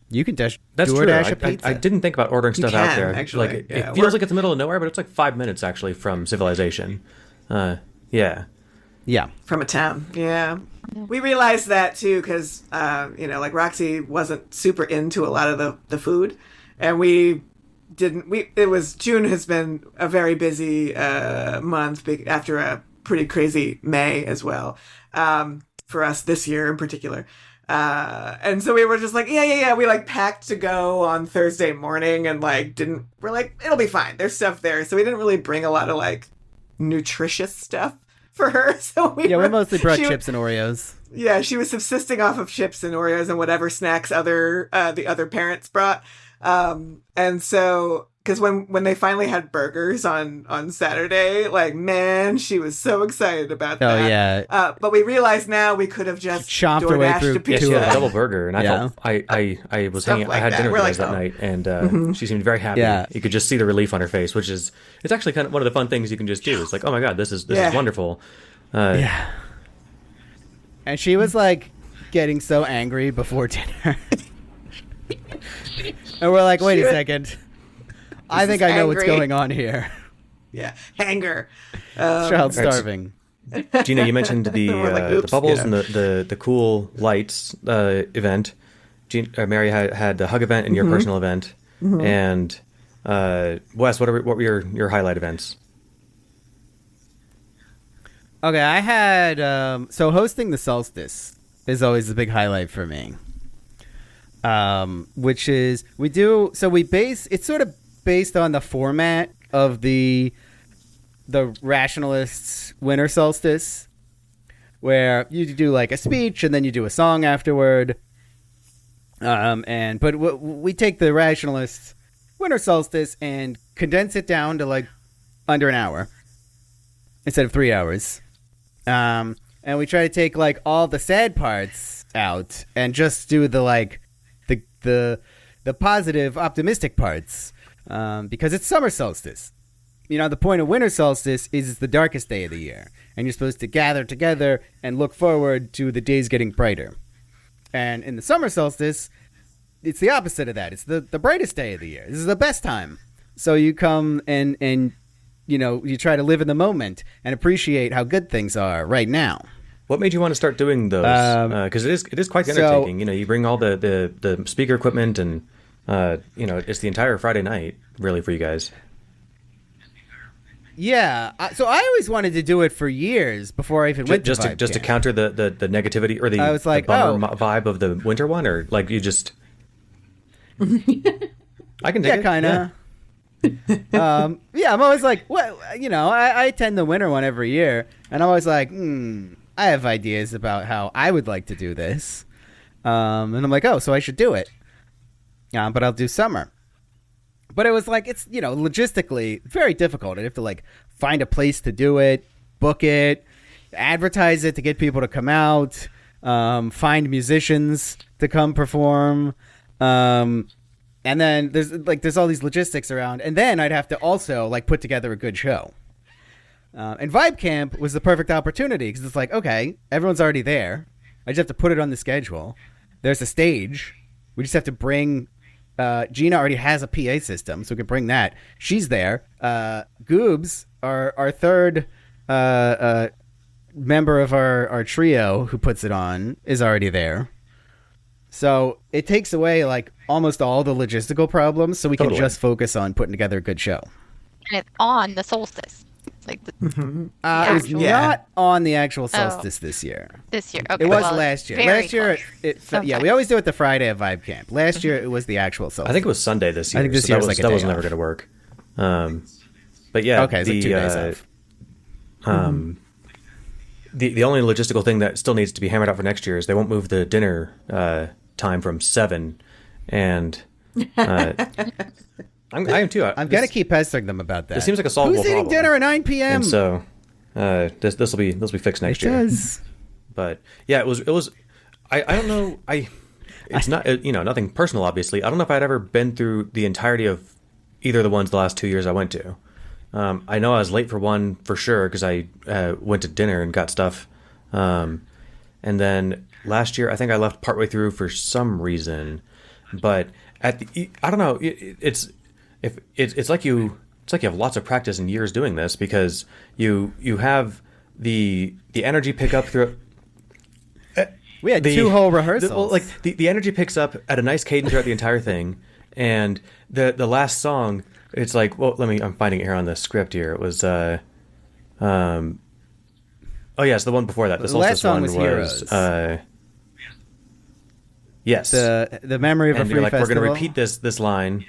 You can That's DoorDash true. a pizza. I didn't think about ordering stuff out can, there. actually. Like Yeah, it feels like it's the middle of nowhere, but it's like 5 minutes actually from civilization. Yeah. Yeah. from a town. Yeah. We realized that too because, like Roxy wasn't super into a lot of the food. And June has been a very busy month after a pretty crazy May as well, for us this year in particular. And so we were just like, yeah. We like packed to go on Thursday morning and we're like, it'll be fine. There's stuff there. So we didn't really bring a lot of nutritious stuff for her. So we mostly brought chips and Oreos. Yeah, she was subsisting off of chips and Oreos and whatever snacks the other parents brought. And so, because when they finally had burgers on Saturday, man, she was so excited about that. Oh yeah. But we realize now we could have just chomped away through a pizza. Yeah, she had a double burger, and Yeah. I was Stuff hanging. like I had that. dinner We're with like, you guys that oh. night, and she seemed very happy. Yeah. You could just see the relief on her face, which is it's actually kind of one of the fun things you can just do. It's like, oh my god, this is wonderful. Yeah. And she was getting so angry before dinner. And we're like, wait a second. I think I know what's angry. going on here. Yeah, hanger. Child's starving. Gina, you mentioned the We're like, the oops, bubbles yeah. and the cool lights event. Mary had the hug event and your personal event, and Wes, what were your highlight events? Okay, I had so hosting the solstice is always a big highlight for me. Which is it's sort of based on the format of the rationalists' winter solstice, where you do a speech and then you do a song afterward. But we take the rationalists' winter solstice and condense it down to under an hour instead of 3 hours. And we try to take all the sad parts out and just do the positive, optimistic parts, because it's summer solstice. The point of winter solstice is it's the darkest day of the year, and you're supposed to gather together and look forward to the days getting brighter. And in the summer solstice, it's the opposite of that. It's the brightest day of the year. This is the best time. So you come and you try to live in the moment and appreciate how good things are right now. What made you want to start doing those? Because it is quite the undertaking. You bring all the speaker equipment and it's the entire Friday night really for you guys. Yeah, so I always wanted to do it for years before I even went to Vibe just to Camp. counter the negativity or the, I was like, the bummer vibe of the winter one, or you just. I can take it. Kind of. I'm always like, well, I attend the winter one every year, and I'm always like, I have ideas about how I would like to do this, and I'm like, oh, so I should do it, but I'll do summer. But it was it's logistically very difficult. I have to find a place to do it, book it, advertise it to get people to come out, find musicians to come perform. And then there's all these logistics around, and then I'd have to also put together a good show. And Vibe Camp was the perfect opportunity because it's okay, everyone's already there. I just have to put it on the schedule. There's a stage. We just have to bring. Gina already has a PA system, so we can bring that. She's there. Goobs, our third member of our trio who puts it on, is already there. So it takes away almost all the logistical problems, so we can just focus on putting together a good show. And it's on the solstice. It was not on the actual solstice this year. This year, okay. It was last year. very Last year, close. we always do it the Friday of Vibe Camp. Last year, it was the actual solstice. I think it was Sunday this year. I think this so year that was was a day never off. going to work. But yeah, Okay, so 2 days off. The only logistical thing that still needs to be hammered out for next year is they won't move the dinner time from 7, and I am too. I'm gonna keep pestering them about that. It seems like a solvable Who's eating problem. dinner at 9 p.m.? And so this will be fixed next It year. does. But yeah, it was. I don't know. It's not nothing personal. Obviously, I don't know if I'd ever been through the entirety of either of the ones the last 2 years I went to. I know I was late for one for sure because I went to dinner and got stuff. And then last year I think I left partway through for some reason. But I don't know. It's like you have lots of practice and years doing this because you have the energy pickup through. We had 2 whole rehearsals. The energy picks up at a nice cadence throughout the entire thing, and the last song, it's like, well, I'm finding it here on the script here. It was oh yes, the one before that. The last solstice song one was Heroes. Yes, the memory of a free we're festival. going to repeat this line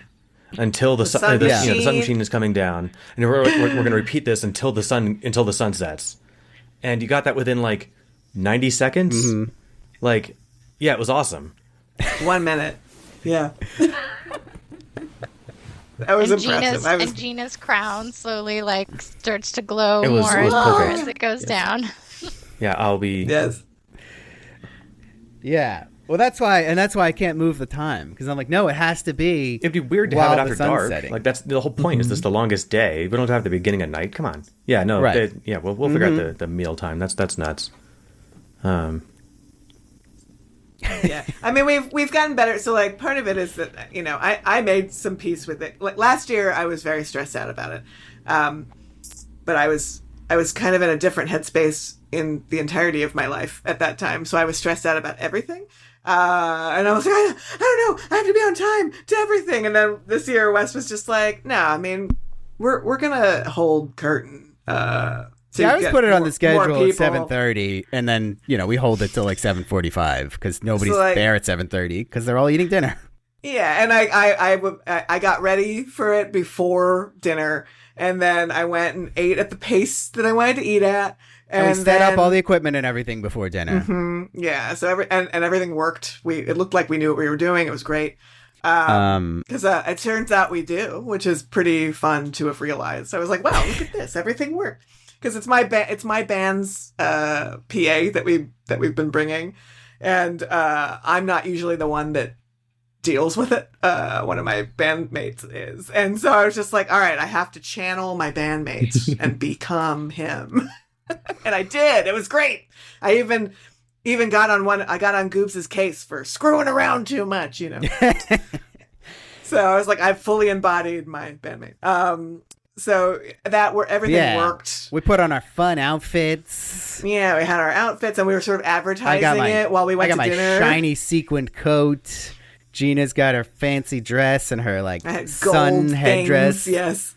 until the sun the machine. sun machine is coming down, and we're going to repeat this until the sun sets. And you got that within like 90 seconds. Mm-hmm. Like, yeah, it was awesome. 1 minute. Yeah. That was impressive. And Gina's crown slowly starts to glow It was more and more perfect. as it goes down. Yeah, I'll be. Yes. Yeah. Well, that's why I can't move the time, because I'm like, no, it has to be. It'd be weird to while have it the after sun's dark. setting. Like, that's the whole point. Is this the longest day? We don't have the beginning of night. Come on. Yeah, no. Right. We'll figure out the meal time. That's nuts. Yeah, I mean we've gotten better. So like part of it is that I made some peace with it. Like last year I was very stressed out about it, but I was kind of in a different headspace in the entirety of my life at that time. So I was stressed out about everything, and I was like, I don't know, I have to be on time to everything. And then this year Wes was just like, no, I mean we're gonna hold curtain. Yeah, I always put it on the schedule at people. 7:30, and then we hold it till like 7:45 because nobody's there at 7:30 because they're all eating dinner. Yeah, and I got ready for it before dinner, and then I went and ate at the pace that I wanted to eat at, And we set up all the equipment and everything before dinner. Yeah, so everything worked. It looked like we knew what we were doing. It was great. Because it turns out we do, which is pretty fun to have realized. So I was like, wow, look at this, everything worked. Because it's my band's PA that we've been bringing, and I'm not usually the one that deals with it. One of my bandmates is, and so I was just like, all right, I have to channel my bandmate and become him, and I did. It was great. I even got on one. I got on Goobs' case for screwing around too much, So I was like, I fully embodied my bandmate. So everything worked. We put on our fun outfits. Yeah, we had our outfits, and we were sort of advertising it while we went to dinner. I got my shiny sequined coat. Gina's got her fancy dress and her sun headdress. Yes,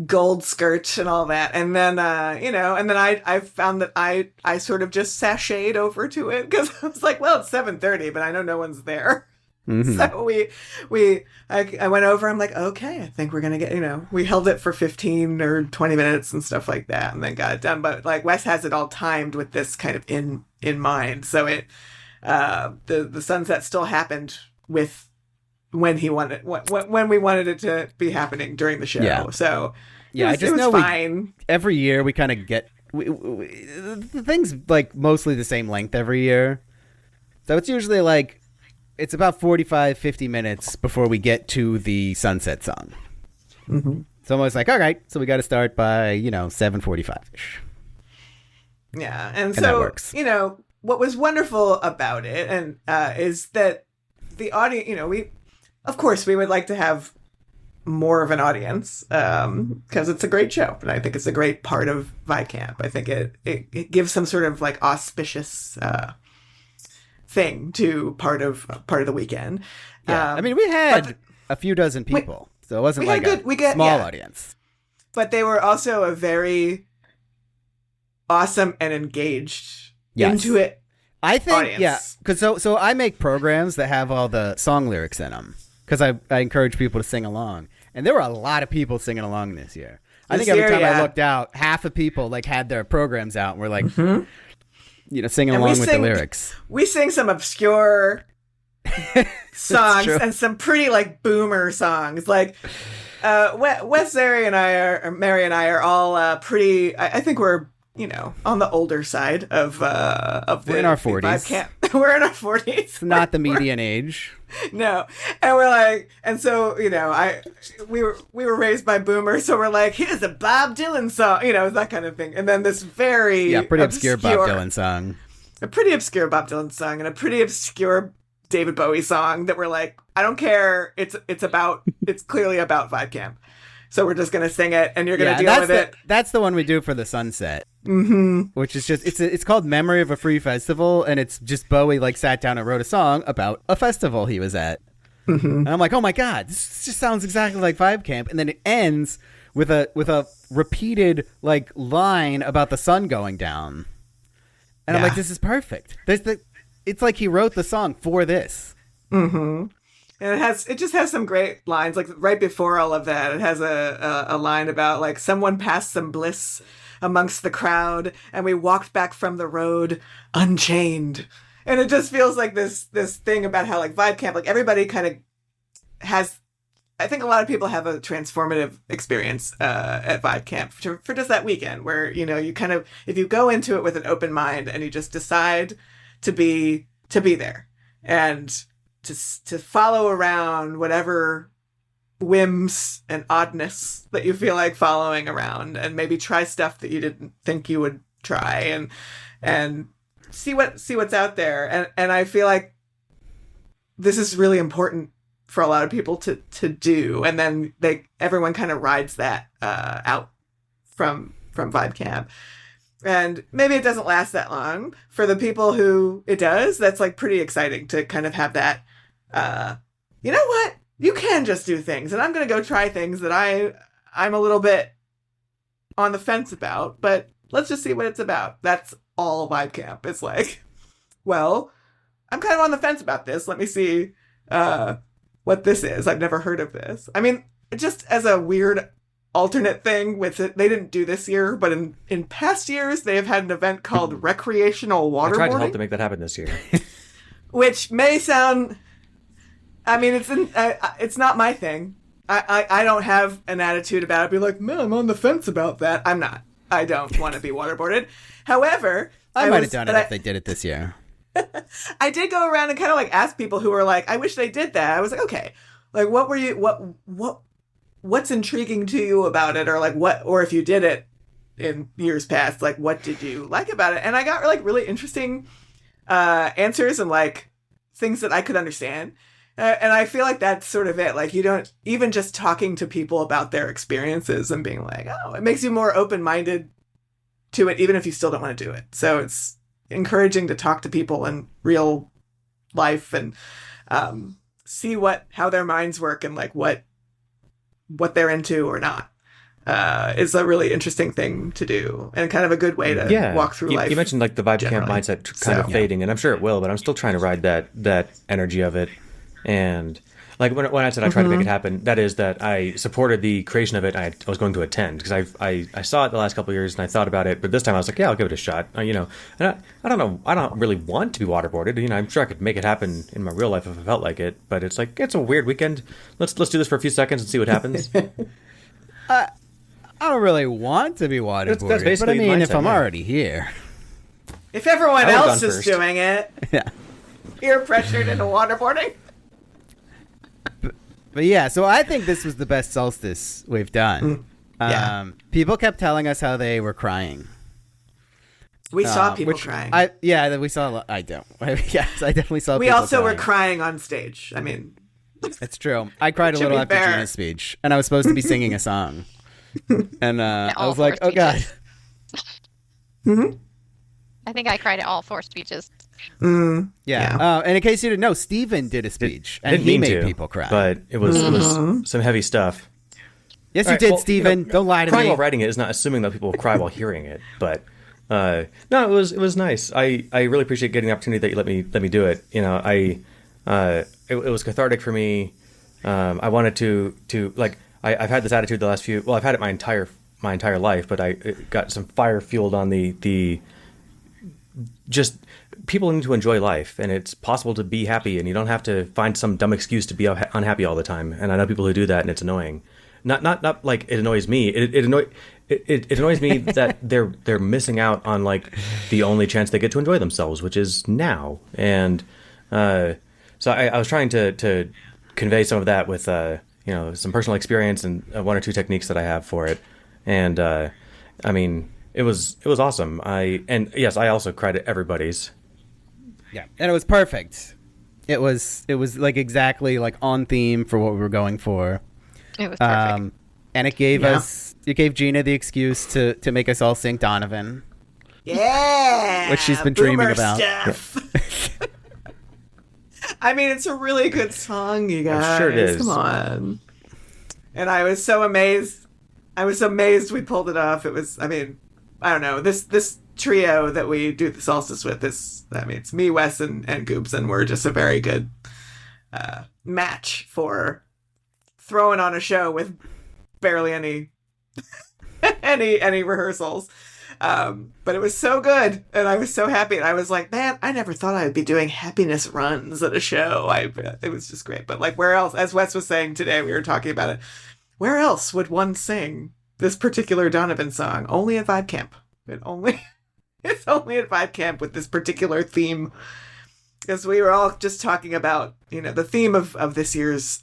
gold skirt and all that. And then and then I found that I sort of just sashayed over to it because I was like, well, it's 7:30, but I know no one's there. Mm-hmm. So I went over. I'm like, okay, I think we're gonna get. We held it for 15 or 20 minutes and stuff like that, and then got it done. But like Wes has it all timed with this kind of in mind, so it the sunset still happened with when he wanted when we wanted it to be happening during the show. Yeah. So yeah, I just know fine. Every year we kind of get the thing's like mostly the same length every year, so it's usually like. It's about 45, 50 minutes before we get to the sunset song. Mm-hmm. So I'm always like, all right, so we got to start by, 7:45-ish. Yeah, and so, that works. What was wonderful about it and is that the audience, of course, we would like to have more of an audience because it's a great show. And I think it's a great part of ViCamp. I think it gives some sort of like auspicious thing to part of the weekend. Yeah, we had a few dozen people, so it wasn't like a small audience. But they were also a very awesome and engaged into it. I think, audience. because so I make programs that have all the song lyrics in them because I encourage people to sing along, and there were a lot of people singing along this year. I think every time I looked out, half of people had their programs out and were like. Mm-hmm. Singing along with the lyrics. We sing some obscure songs and some pretty boomer songs. Like Wes, Mary, and I are all pretty. I think we're on the older side of we're in our 40s. We're in our 40s. It's not the median age. No, and we're like, and so we were raised by boomers, so we're like, here's a Bob Dylan song, that kind of thing, and then this very pretty obscure Bob Dylan song, a pretty obscure Bob Dylan song, and a pretty obscure David Bowie song that we're like, I don't care, it's clearly about ViCamp. so we're just gonna sing it, and you're gonna Yeah, deal with it. that's the one we do for the sunset. Which is just it's called Memory of a Free Festival, and it's just Bowie like sat down and wrote a song about a festival he was at. And I'm like, oh my god, this just sounds exactly like Vibe Camp. And then it ends with a repeated like line about the sun going down. And I'm like, this is perfect. It's like he wrote the song for this. And it just has some great lines. Like right before all of that, it has a line about like someone passed some bliss amongst the crowd, and we walked back from the road unchained. And it just feels like this thing about how like Vibe Camp, like everybody kind of has. I think a lot of people have a transformative experience at Vibe Camp for just that weekend, where you kind of, if you go into it with an open mind and you just decide to be there and to follow around whatever whims and oddness that you feel like following around, and maybe try stuff that you didn't think you would try, and see what's out there. And I feel like this is really important for a lot of people to do, and then everyone kind of rides that out from Vibe Camp. And maybe it doesn't last that long. For the people who it does, that's like pretty exciting to kind of have that, you know what? You can just do things, and I'm going to go try things that I'm a little bit on the fence about, but let's just see what it's about. That's all Vibe Camp. It's like, well, I'm kind of on the fence about this. Let me see what this is. I've never heard of this. I mean, just as a weird alternate thing with it, they didn't do this year, but in past years, they have had an event called recreational waterboarding. I tried to help to make that happen this year. Which may sound... I mean, it's not my thing. I don't have an attitude about it. Be like, man, I'm on the fence about that. I'm not. I don't want to be waterboarded. However, I might have done it if they did it this year. I did go around and kind of like ask people who were like, I wish they did that. I was like, okay, like what's intriguing to you about it, or like or if you did it in years past, like what did you like about it? And I got like really interesting answers and like things that I could understand. And I feel like that's sort of it. Like, you don't, even just talking to people about their experiences and being like, oh, it makes you more open-minded to it, even if you still don't want to do it. So it's encouraging to talk to people in real life and see how their minds work and like what they're into or not. Is a really interesting thing to do, and kind of a good way to walk through life. You mentioned like the Vibe Camp mindset kind of fading, and I'm sure it will, but I'm still trying to ride that energy of it. And like when I said I tried to make it happen, that is that I supported the creation of it. I was going to attend because I saw it the last couple of years and I thought about it, but this time I was like, yeah, I'll give it a shot. And I don't know, I don't really want to be waterboarded. I'm sure I could make it happen in my real life if I felt like it, but it's like, it's a weird weekend. Let's do this for a few seconds and see what happens. I don't really want to be waterboarded, that's basically but I mean, mindset, if I'm yeah. already here, If everyone I would've else gone is first. doing it, yeah. you're pressured into waterboarding. But yeah, so I think this was the best solstice we've done. Yeah. People kept telling us how they were crying. We saw people which crying. we saw a lot. I don't. Yes, I definitely saw We people also were crying. crying on stage. I mean, It's true. I cried a To little be after fair. Gina's speech, and I was supposed to be singing a song. And I all was like, four oh, God. speeches. I think I cried at all 4 speeches. Yeah. And in case you didn't know, Steven did a speech, I and didn't he mean made to, people cry. but it was some heavy stuff. Yes, All you right, did, well, Steven. Don't lie to crying me. while writing it is not assuming that people will cry while hearing it, but no, it was nice. I really appreciate getting the opportunity that you let me do it. It was cathartic for me. I wanted to like I've had this attitude the last few. Well, I've had it my entire life, but I got some fire fueled on the just people need to enjoy life, and it's possible to be happy, and you don't have to find some dumb excuse to be unhappy all the time. And I know people who do that, and it's annoying. Not like it annoys me. It annoys me that they're missing out on like the only chance they get to enjoy themselves, which is now. And so I was trying to convey some of that with some personal experience and 1 or 2 techniques that I have for it. And I mean, it was awesome. Yes, I also cried at everybody's. Yeah, and it was perfect. It was like exactly like on theme for what we were going for. It was perfect. And it gave Gina the excuse to make us all sing Donovan. Yeah. Which she's been dreaming about. Stuff. I mean, it's a really good song, you guys. I'm sure it is. Come on. And I was so amazed. We pulled it off. It was, I mean, I don't know. This trio that we do the solstice with it's me, Wes, and Goobs, and we're just a very good match for throwing on a show with barely any any rehearsals. But it was so good, and I was so happy, and I was like, man, I never thought I would be doing happiness runs at a show. It was just great. But like, where else? As Wes was saying today, we were talking about it. Where else would one sing this particular Donovan song? Only at Vibe Camp. It's only at Vibe Camp with this particular theme. Because we were all just talking about, the theme of this year's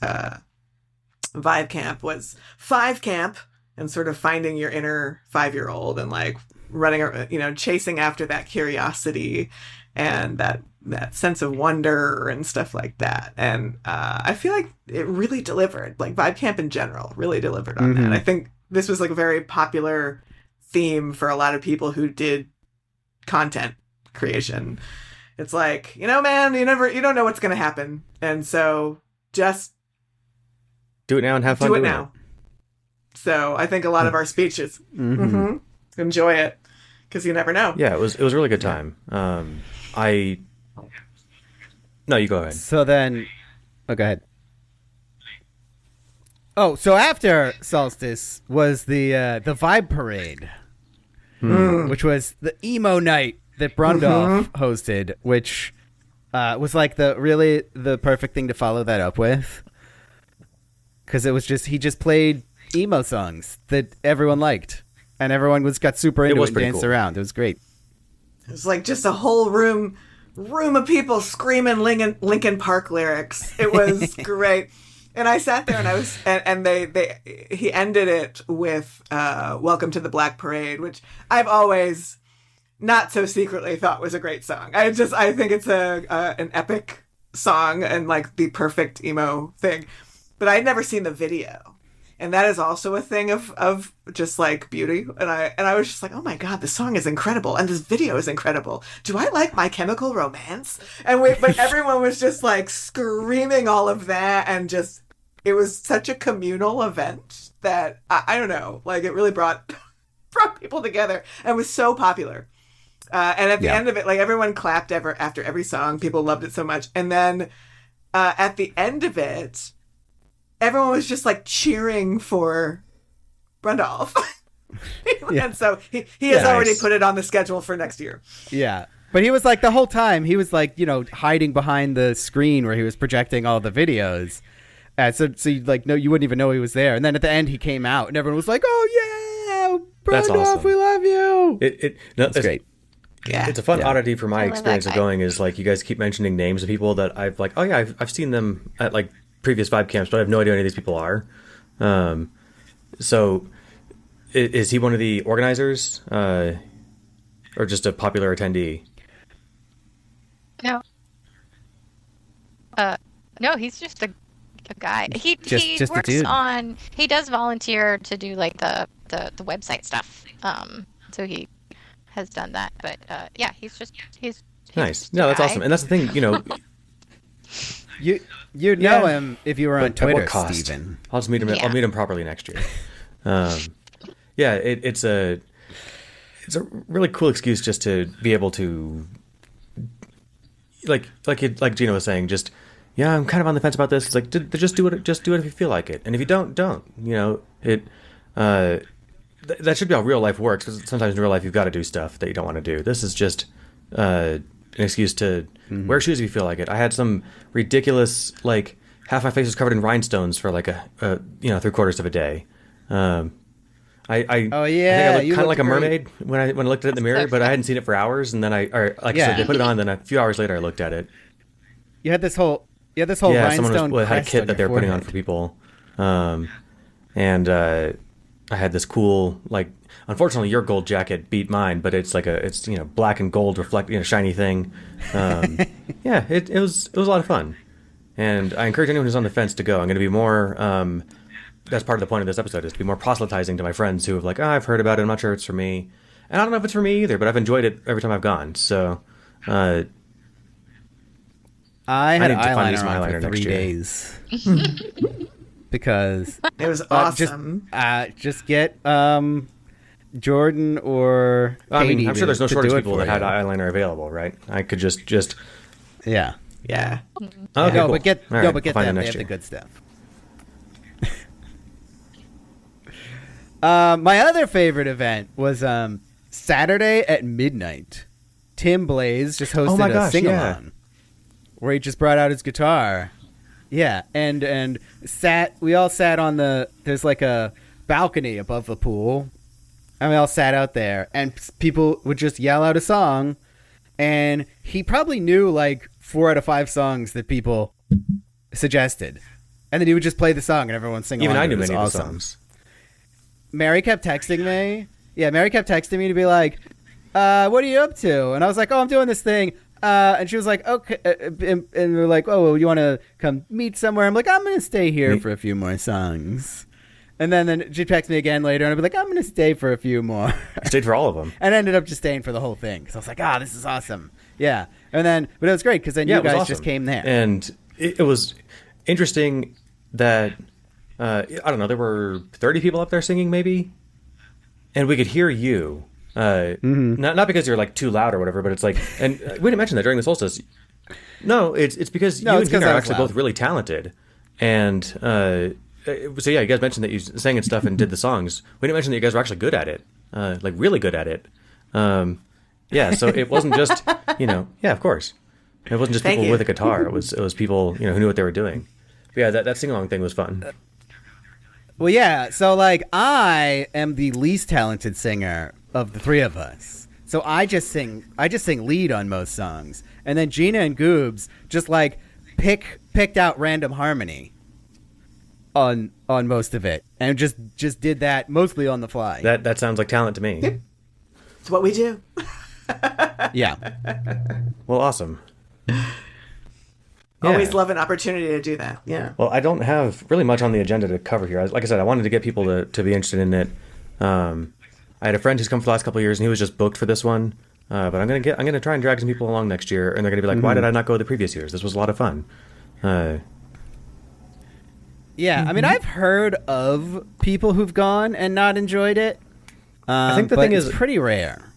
Vibe Camp was 5 Camp, and sort of finding your inner 5-year-old and like running, chasing after that curiosity and that sense of wonder and stuff like that. And I feel like it really delivered. Like Vibe Camp in general really delivered on that. I think this was like a very popular theme for a lot of people who did content creation. It's like, man, you don't know what's going to happen. And so just do it now and have fun doing doing it. So I think a lot of our speeches, enjoy it, because you never know. Yeah, it was a really good time. No, you go ahead. So then, go ahead. Oh, so after Solstice was the Vibe Parade, which was the emo night that Brundolf hosted, which was like the perfect thing to follow that up with, because it was he just played emo songs that everyone liked, and everyone got super into it and danced around. It was great. It was like just a whole room of people screaming Linkin Park lyrics. It was great. And I sat there and he ended it with Welcome to the Black Parade, which I've always not so secretly thought was a great song. I think it's an epic song and like the perfect emo thing. But I'd never seen the video. And that is also a thing of just like beauty. And I was just like, oh my God, this song is incredible. And this video is incredible. Do I like My Chemical Romance? But everyone was just like screaming all of that. And just, it was such a communal event that I don't know, like it really brought people together and was so popular. And at the end of it, like everyone clapped after every song. People loved it so much. And then at the end of it, everyone was just like cheering for Brundolf. And so he has already put it on the schedule for next year. Yeah. But he was like, the whole time, he was like, hiding behind the screen where he was projecting all the videos. So you like, no, you wouldn't even know he was there. And then at the end, he came out and everyone was like, oh yeah, Brundolf, That's awesome. We love you. It's great. Yeah. It's a fun oddity for my love experience that of guy. going is like, you guys keep mentioning names of people that I've like, oh yeah, I've seen them at like previous Vibe camps, but I have no idea who any of these people are. So is he one of the organizers or just a popular attendee? No. No, he's just a guy. He Just a works dude. on. He does volunteer to do like the website stuff. So he has done that. But yeah, he's Nice. just No, a that's guy. awesome. And that's the thing, You'd know him if you were on but at Twitter, what cost? Steven. I'll just meet him. Yeah. I'll meet him properly next year. Yeah, it's a really cool excuse just to be able to like Gina was saying. Just I'm kind of on the fence about this. It's like just do it. Just do it if you feel like it. And if you don't. That should be how real life works. Because sometimes in real life you've got to do stuff that you don't want to do. This is just an excuse to wear shoes if you feel like it. I had some ridiculous, like, half my face was covered in rhinestones for like a 3/4 of a day. I Oh, think I yeah, looked you kind of looked like a great. mermaid when I looked at it in the mirror, but I hadn't seen it for hours. And then I put it on. Then a few hours later, I looked at it. You had this whole Yeah, rhinestone someone had a crest kit on that they your were putting on forehead. for people, and I had this cool, like, unfortunately your gold jacket beat mine, but it's like it's black and gold shiny thing. Yeah, it was a lot of fun, and I encourage anyone who's on the fence to go. I'm going to be more that's part of the point of this episode, is to be more proselytizing to my friends who have like, I've heard about it, I'm not sure it's for me. And I don't know if it's for me either, but I've enjoyed it every time I've gone. So I had need to find me eyeliner some on eyeliner for 3 next year. days. Because It was awesome. just get Jordan or I mean, Katie I'm sure there's no to shortage do of it people for that had you. eyeliner available, right? I could just Yeah. Yeah. okay, No, cool. but get All right, no, but get I'll find them. it They next have the year. good stuff. My other favorite event was Saturday at midnight. Tim Blaze just hosted my a gosh, sing-along where he just brought out his guitar. Yeah, and we all sat on there's like a balcony above the pool, and we all sat out there, and people would just yell out a song, and he probably knew like 4 out of 5 songs that people suggested, and then he would just play the song and everyone would sing Even along. I knew It was many of the awesome. songs. Mary kept texting me. Yeah, Mary kept texting me to be like, what are you up to? And I was like, I'm doing this thing. And she was like, okay. And we were like, oh, well, you want to come meet somewhere? I'm like, I'm going to stay here for a few more songs. And then she texted me again later, and I'd be like, I'm going to stay for a few more. I stayed for all of them. And I ended up just staying for the whole thing because I was like, this is awesome. Yeah. And then, but it was great because then Yeah, you it was guys awesome. just came there. And it was interesting that, I don't know, there were 30 people up there singing maybe, and we could hear you. Not because you're like too loud or whatever, but it's like, and we didn't mention that during the solstice. No, it's because No, you it's and 'cause Tina I are was actually loud. both really talented. And so yeah, you guys mentioned that you sang and stuff and did the songs. We didn't mention that you guys were actually good at it, like really good at it. Yeah, so it wasn't just, yeah, of course. It wasn't just Thank people you. with a guitar. It was people, who knew what they were doing. But yeah, that sing-along thing was fun. Well, yeah. So, like, I am the least talented singer of the three of us. So I just sing lead on most songs, and then Gina and Goobs just like picked out random harmony on most of it, and just did that mostly on the fly. That sounds like talent to me. It's what we do. Yeah. Well, awesome. Always Yeah. love an opportunity to do that. Yeah. Well, I don't have really much on the agenda to cover here. Like I said, I wanted to get people to be interested in it. I had a friend who's come for the last couple of years, and he was just booked for this one. But I'm gonna try and drag some people along next year, and they're gonna be like, "Why did I not go the previous years? This was a lot of fun." Yeah, I mean, I've heard of people who've gone and not enjoyed it. I think the but thing it's is- pretty rare.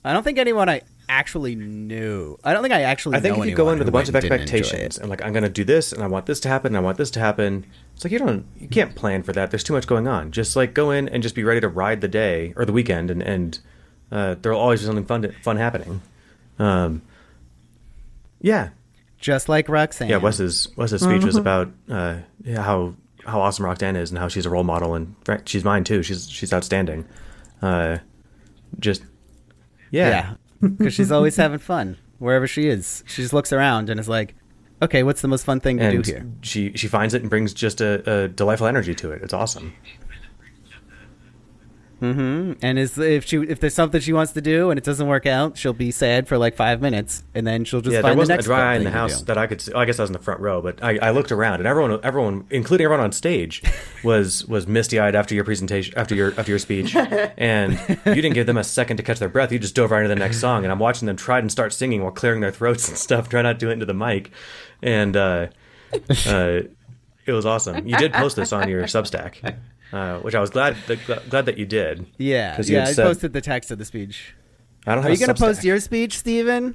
I don't think anyone I actually knew. I don't think I actually. I think know if you go anyone in with a who bunch of went and didn't enjoy expectations it. and like, I'm gonna do this, and I want this to happen, and I want this to happen, it's like you can't plan for that. There's too much going on. Just like go in and just be ready to ride the day or the weekend, and there'll always be something fun happening. Yeah. Just like Roxanne. Yeah, Wes's speech was about how awesome Roxanne is and how she's a role model, and she's mine too. She's outstanding. Just Yeah, because she's always having fun wherever she is. She just looks around and is like, "Okay, what's the most fun thing to and do here?" she finds it and brings just a delightful energy to it. It's awesome. Mm-hmm. And if there's something she wants to do and it doesn't work out, she'll be sad for like 5 minutes, and then she'll just Yeah, find there the wasn't a next dry fun eye in thing the to house do. that I could see. I guess I was in the front row, but I looked around, and everyone, including everyone on stage, was misty eyed after your presentation, after your speech, and you didn't give them a second to catch their breath. You just dove right into the next song, and I'm watching them try and start singing while clearing their throats and stuff, try not to do it into the mic, and it was awesome. You did post this on your Substack, which I was glad that you did. Yeah, 'Cause you had I said- posted the text of the speech. I don't Are have you going to Substack. post your speech, Steven?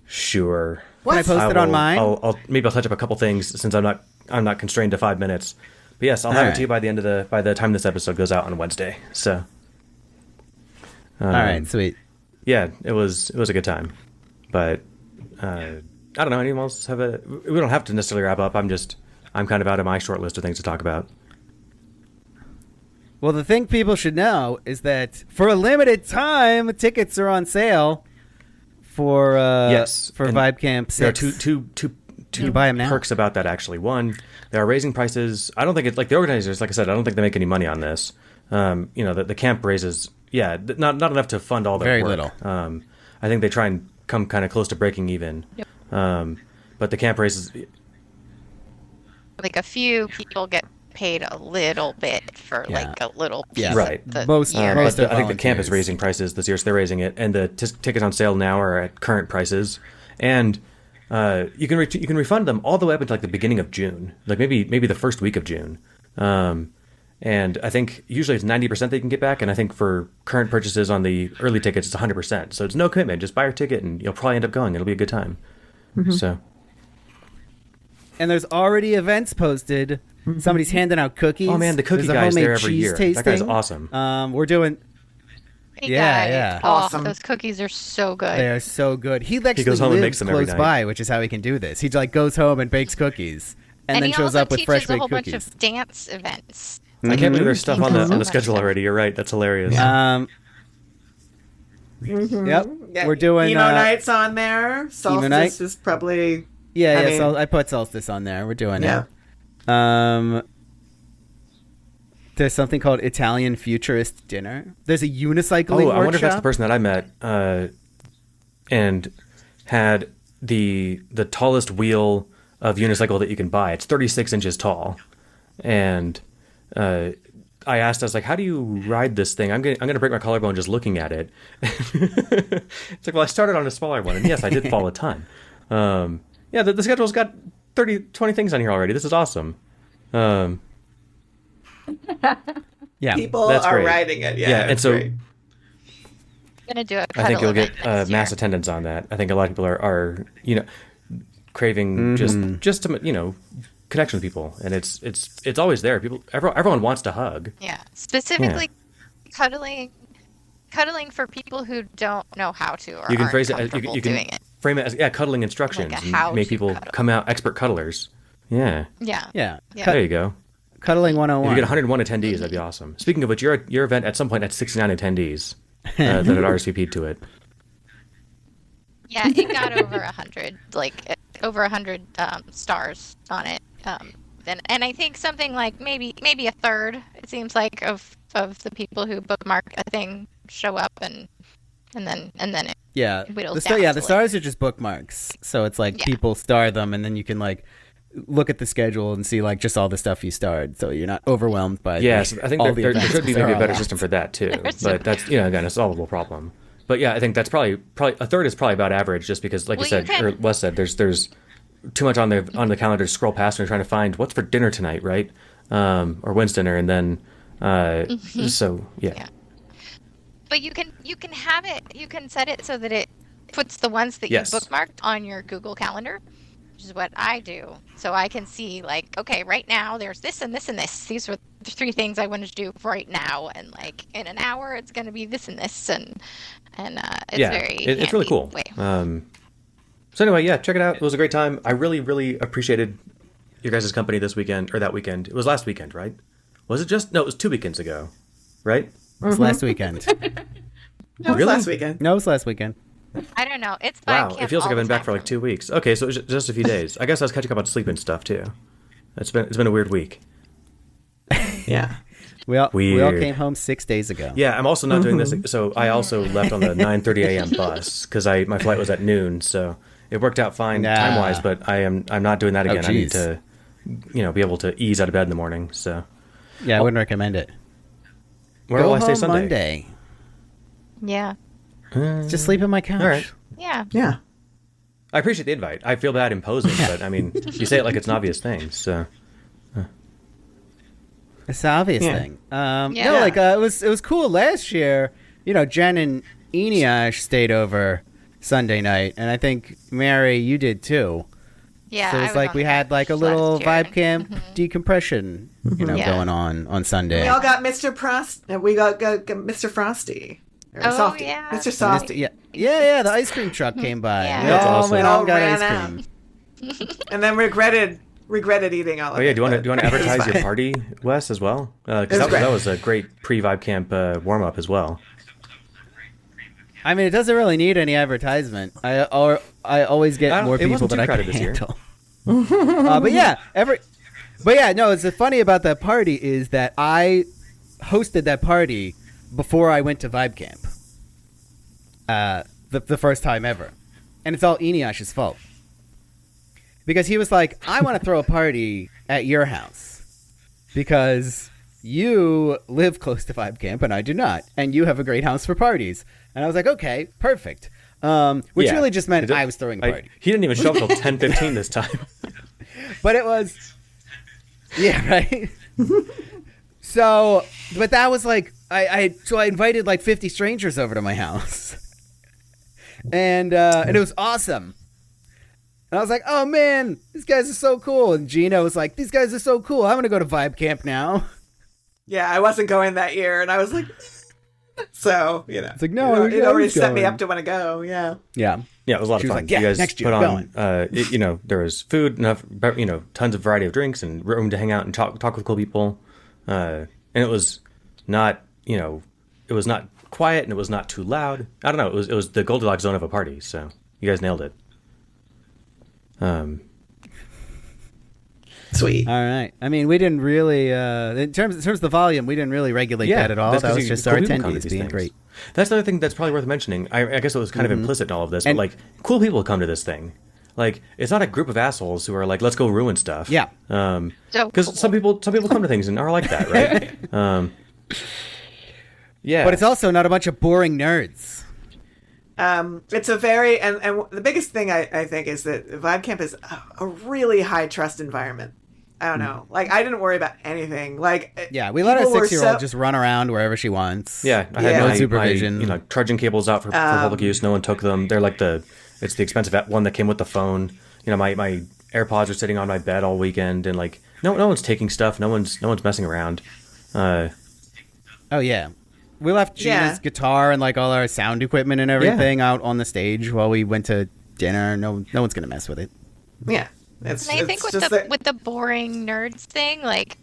Sure. Can I post it on mine? I'll touch up a couple things since I'm not constrained to 5 minutes. But yes, I'll have it Alright. to you by the time this episode goes out on Wednesday. So, All right, sweet. yeah, it was a good time. But I don't know. Anyone else have a? We don't have to necessarily wrap up. I'm kind of out of my short list of things to talk about. Well, the thing people should know is that for a limited time, tickets are on sale for Yes, for and Vibe Camp 6. There are two You buy 'em now? perks about that, actually. One, they are raising prices. I don't think it's like the organizers, like I said, I don't think they make any money on this. The camp raises, not enough to fund all their Very work. little. I think they try and come kind of close to breaking even. Yep. But the camp raises, like a few people get paid a little bit for like a little piece Yeah. Right. of the Most year. most But are I think the camp is volunteers. raising prices this year, so they're raising it, and the tickets on sale now are at current prices, and you can you can refund them all the way up until like the beginning of June, like maybe the first week of June, and I think usually it's 90% that you can get back, and I think for current purchases on the early tickets it's 100%. So it's no commitment, just buy your ticket, and you'll probably end up going. It'll be a good time. So. And there's already events posted. Somebody's handing out cookies. Oh man, the cookie There's a guy's homemade there every cheese year. tasting. That guy's awesome. We're doing. Hey, Yeah, guy. yeah. Oh, Awesome. those cookies are so good. They are so good. He actually goes home and lives makes them every close night. by, which is how he can do this. He like goes home and bakes cookies, and then he shows also up with teaches fresh a baked whole bunch cookies. of dance events. I can't believe there's stuff on the So much schedule stuff. already. You're right. That's hilarious. Yep. Yeah, We're doing emo nights on there. Solstice night? is probably Yeah, I mean- I put Solstice on there. We're doing Yeah. it. There's something called Italian Futurist Dinner. There's a unicycling Oh, I wonder if that's the workshop. person that I met and had the tallest wheel of unicycle that you can buy. It's 36 inches tall, and I asked, I was like, "How do you ride this thing? I'm gonna break my collarbone just looking at it." It's like, well, I started on a smaller one, and yes, I did fall a ton. Yeah, the schedule's got 20 things on here already. This is awesome. Yeah. people That's are great. riding it. Yeah, Yeah, and it's so great. Gonna do a I think cuddle you'll get event next mass year. attendance on that. I think a lot of people are craving just to connection with people, and it's always there. Everyone wants to hug. Yeah, specifically cuddling for people who don't know how to or You can aren't phrase it. comfortable You can doing it. frame it as cuddling instructions, Like a and how make to people cuddle. come out expert cuddlers. Yeah, Yeah. Yeah. Yeah. there you go. Cuddling If 101. you get 101 attendees, that'd be awesome. Speaking of which, your event at some point had 69 attendees that had RSVP'd to it. Yeah, it got over 100, like over 100 stars on it. And I think something like maybe a third, it seems like, of the people who bookmark a thing show up and then it Yeah. whittles The down to, the like- stars are just bookmarks. So it's like Yeah. people star them, and then you can like look at the schedule and see like just all the stuff you starred, so you're not overwhelmed by Yes, I think all there events, should be 'cause there maybe are a better lot. system for that too. There's But that's again a solvable problem. But yeah, I think that's probably a third is probably about average, just because, like Well, you said, you can- or Wes said, there's too much on the calendar to scroll past when you're trying to find what's for dinner tonight, right? Or when's dinner, and then so yeah. Yeah. But you can have it. You can set it so that it puts the ones that Yes. you bookmarked on your Google Calendar, which is what I do. So I can see like, okay, right now there's this and this and this. These are the 3 things I wanted to do right now, and like in an hour it's going to be this and this, and it's Yeah, very it's really handy cool. way. So anyway, yeah, check it out. It was a great time. I really, really appreciated your guys' company this weekend, or that weekend. It was last weekend, right? Was it just? No, it was 2 weekends ago, right? It's last weekend. That was Really? last weekend. No, it was last weekend. I don't know. It's Wow, Bandcamp it feels like all I've been the back time for like me. 2 weeks. Okay, so it was just a few days. I guess I was catching up on sleep and stuff too. It's been a weird week. Yeah. We all Weird. came home 6 days ago. Yeah, I'm also not doing this. So I also left on the 9:30 a.m. bus because my flight was at noon. So it worked out fine Nah. time wise. But I'm not doing that Oh, again. I need geez. to, be able to ease out of bed in the morning. So Yeah, I wouldn't recommend it. where Go will I stay home Sunday? Monday. Yeah. Just sleep on my couch. All right. Yeah. Yeah. I appreciate the invite. I feel bad imposing, but I mean, you say it like it's an obvious thing. So It's the obvious Yeah. thing. Yeah. No, like it was cool last year. Jen and Eniash stayed over Sunday night, and I think Mary, you did too. Yeah. So I it's was like on we the had like a couch little last year. vibe camp decompression, Yeah. going on Sunday. We all got Mr. We got Mr. Frosty. Or Oh, Softy. yeah. Mr. Softy. Yeah. The ice cream truck came by. Yeah. We That's all awesome. went We out all and got ran ice cream. And then regretted eating all of oh it. yeah, do you want but to it was advertise your fine. party, Wes, as well? Because It was great. that was a great pre-vibe camp warm up as well. I mean, it doesn't really need any advertisement. I always I get don't- more it people wasn't than too I can crowded this year. handle. No, it's funny about that party is that I hosted that party before I went to Vibe Camp. The first time ever, and it's all Eniash's fault. because he was like, I want to throw a party at your house because you live close to Vibe Camp and I do not, and you have a great house for parties. And I was like, okay, perfect. Which Yeah. really just meant I was throwing a party. He didn't even show up until 10:15 this time. But it was, yeah, right. So, but that was like, I invited like 50 strangers over to my house, and it was awesome. And I was like, oh man, these guys are so cool. And Gina was like, these guys are so cool. I'm gonna go to Vibe Camp now. Yeah, I wasn't going that year, and I was like, so It's like, no, it already set me up to want to go. Yeah. Yeah. Yeah, it was a lot She of was fun. like, yeah, you guys next year, put going. on, there was food, enough, tons of variety of drinks and room to hang out and talk with cool people. And it was not, it was not quiet and it was not too loud. I don't know. It was the Goldilocks zone of a party. So you guys nailed it. Sweet. All right. I mean, we didn't really, in terms of the volume, we didn't really regulate that at all. that's That 'cause was just cool our people come to attendees these being things. great. That's another thing that's probably worth mentioning. I guess it was kind of implicit in all of this, but And- like cool people come to this thing. Like it's not a group of assholes who are like, let's go ruin stuff. Yeah. So Because cool. some people come to things and are like that, right? Yeah. But it's also not a bunch of boring nerds. It's a very and the biggest thing I think is that Vibe Camp is a really high trust environment. I don't know. Like I didn't worry about anything. Like Yeah, we let our people were 6-year-old so- just run around wherever she wants. Yeah, I Yeah. had No my supervision. My, trudging cables out for public use. No one took them. They're like it's the expensive one that came with the phone. My AirPods are sitting on my bed all weekend, and like no one's taking stuff. No one's messing around. Oh yeah. We left Gina's Yeah. guitar and like all our sound equipment and everything out on the stage while we went to dinner. No one's gonna mess with it. Yeah. And I think with the boring nerds thing, like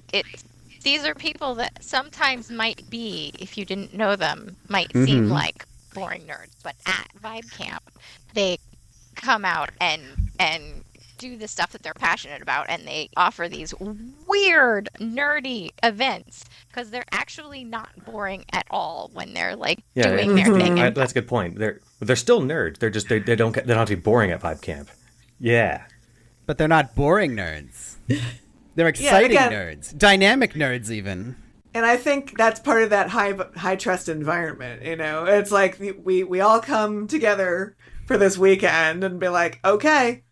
these are people that sometimes might be, if you didn't know them, might seem like boring nerds, but at Vibe Camp, they come out and do the stuff that they're passionate about, and they offer these weird, nerdy events because they're actually not boring at all when they're like doing their thing. That's a good point. They're still nerds. They're just they don't have to be boring at Vibe Camp. Yeah. But they're not boring nerds. They're exciting again- nerds. Dynamic nerds even. And I think that's part of that high trust environment. It's like we all come together for this weekend and be like, okay,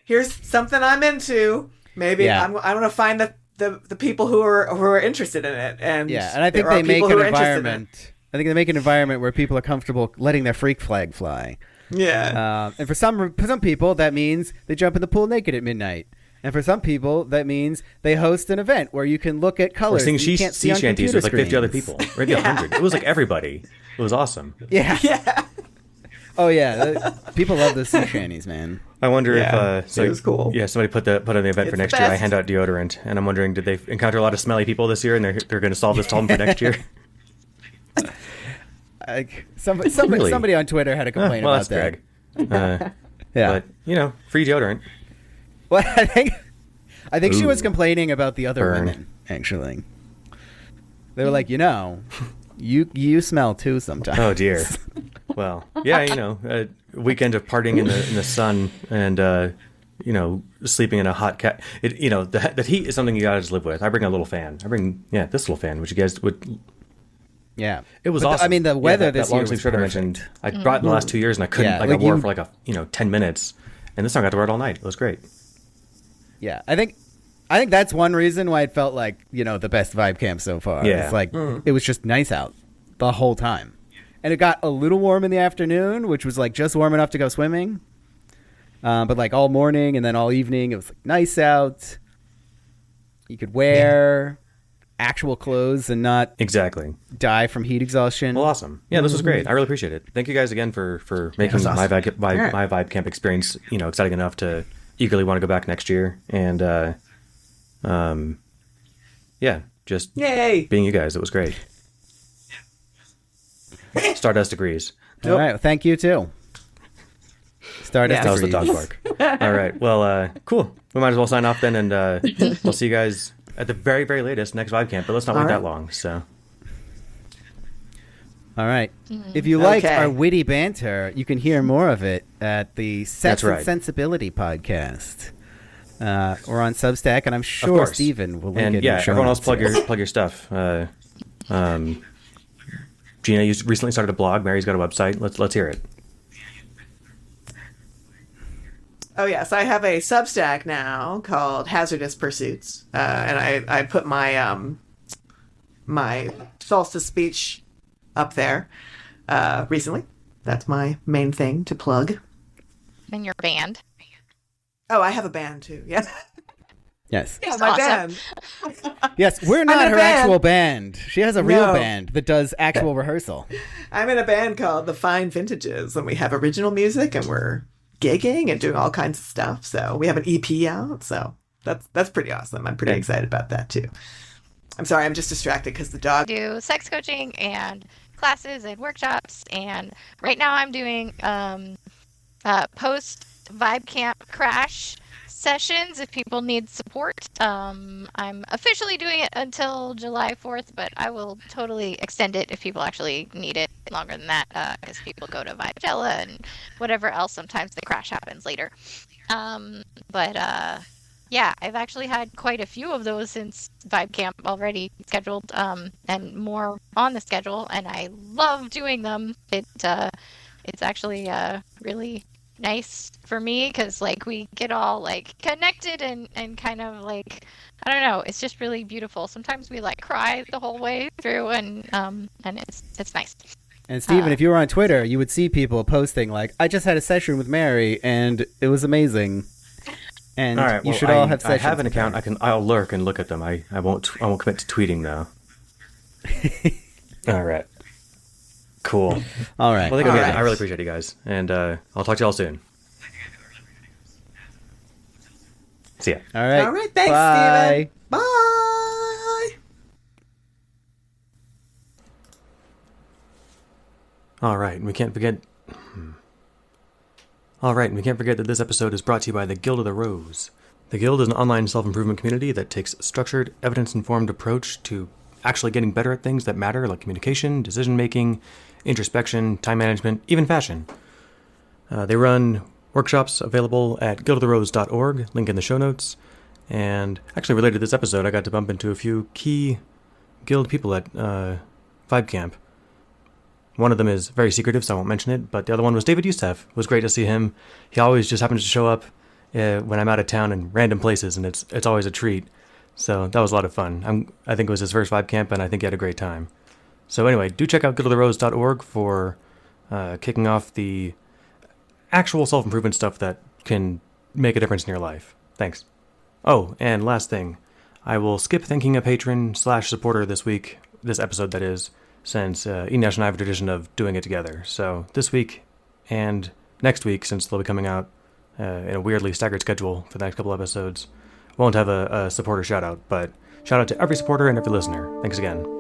here's something I'm into. Maybe Yeah. I'm going to find the people who are interested in it. And Yeah, and I think there are they make people an who are interested in it. environment. I think they make an environment where people are comfortable letting their freak flag fly. Yeah. And for some people, that means they jump in the pool naked at midnight. And for some people, that means they host an event where you can look at Or colors sing that you can't see sea on shanties computer with like 50 other screens. people. Maybe 100. It was like everybody. It was awesome. Yeah. Yeah. Oh yeah. People love the sea shanties, man. I wonder Yeah, if it was cool. Yeah, somebody put on the event for It's next the year. I best. hand out deodorant, and I'm wondering, did they encounter a lot of smelly people this year, and they're going to solve this problem for next year? Somebody on Twitter had a complaint Well, about that's that. Greg. Yeah. But free deodorant. Well, I think she was Ooh. complaining about the other Burn. women. Actually, they were like, you smell too sometimes. Oh dear. Well, yeah, a weekend of partying in the sun and sleeping in a hot cat. The heat is something you gotta live with. I bring a little fan. This little fan, which you guys would. Yeah, It was But awesome. I mean, the weather that this long year sleeve was shirt I perfect. mentioned. I brought it in the last 2 years, and I couldn't. Yeah, I like wore you- it for 10 minutes, and this time I got to wear it all night. It was great. yeah. I think that's one reason why it felt like the best Vibe Camp so far. Yeah. It's like it was just nice out the whole time, and it got a little warm in the afternoon, which was like just warm enough to go swimming. But like all morning and then all evening, it was like nice out. You could wear actual clothes and not Exactly. die from heat exhaustion. Well, awesome. Yeah, this was great. I really appreciate it. Thank you guys again for making my Vibe Camp experience exciting enough to eagerly want to go back next year. And just Yay. being you guys, it was great. Stardust agrees. All right, well, thank you too. Stardust. That was the agrees. dog bark. All right. Well, cool. We might as well sign off then, and we'll see you guys at the very, very latest next Vibe Camp. But let's not wait All right. that long. So All right. If you like Okay. our witty banter, you can hear more of it at the Sense That's right. and Sensibility podcast. We're on Substack, and I'm sure course. Steven will link And it. yeah, in the show everyone else notes. plug your stuff. Gina, you recently started a blog. Mary's got a website. Let's hear it. Oh yes, I have a Substack now called Hazardous Pursuits, and I put my my solstice speech up there recently. That's my main thing to plug. In your band. Oh, I have a band too. Yeah, Yes. yeah, That's my awesome. band. Yes, we're in not a her band. actual band. She has a real No. band that does actual rehearsal. I'm in a band called The Fine Vintages, and we have original music, and we're gigging and doing all kinds of stuff. So we have an EP out, so that's pretty awesome. I'm pretty excited about that too. I'm sorry, I'm just distracted because the dog. Do sex coaching and classes and workshops, and right now I'm doing post vibe camp crash sessions if people need support. I'm officially doing it until July 4th, but I will totally extend it if people actually need it longer than that, because people go to Vibegella and whatever else. Sometimes the crash happens later. But yeah, I've actually had quite a few of those since Vibe Camp already scheduled, and more on the schedule, and I love doing them. It's actually really nice for me because like we get all like connected and kind of like, I don't know, it's just really beautiful. Sometimes we like cry the whole way through, and it's nice. And Steven, if you were on Twitter, you would see people posting like, "I just had a session with Mary, and it was amazing." And All right, you well, should all have I sessions. have an with account. her. I'll lurk and look at them. I won't commit to tweeting though. All right. Cool. All right. Well, All again, right. I really appreciate you guys, and I'll talk to y'all soon. See ya. All right. All right, thanks, Bye. Steven. Bye. All right, and we can't forget. All right, and we can't forget that this episode is brought to you by the Guild of the Rose. The Guild is an online self-improvement community that takes a structured, evidence-informed approach to actually getting better at things that matter, like communication, decision-making, introspection, time management, even fashion. They run workshops available at guildoftheRose.org, link in the show notes. And actually related to this episode, I got to bump into a few key Guild people at Vibe Camp. One of them is very secretive, so I won't mention it, but the other one was David Youssef. It was great to see him. He always just happens to show up when I'm out of town in random places, and it's always a treat. So that was a lot of fun. I think it was his first Vibe Camp, and I think he had a great time. So anyway, do check out guildoftheRose.org for kicking off the actual self-improvement stuff that can make a difference in your life. Thanks. Oh, and last thing. I will skip thanking a patron/supporter this episode that is, since Enosh and I have a tradition of doing it together. So this week and next week, since they'll be coming out in a weirdly staggered schedule for the next couple episodes, won't have a supporter shout-out, but shout out to every supporter and every listener. Thanks again.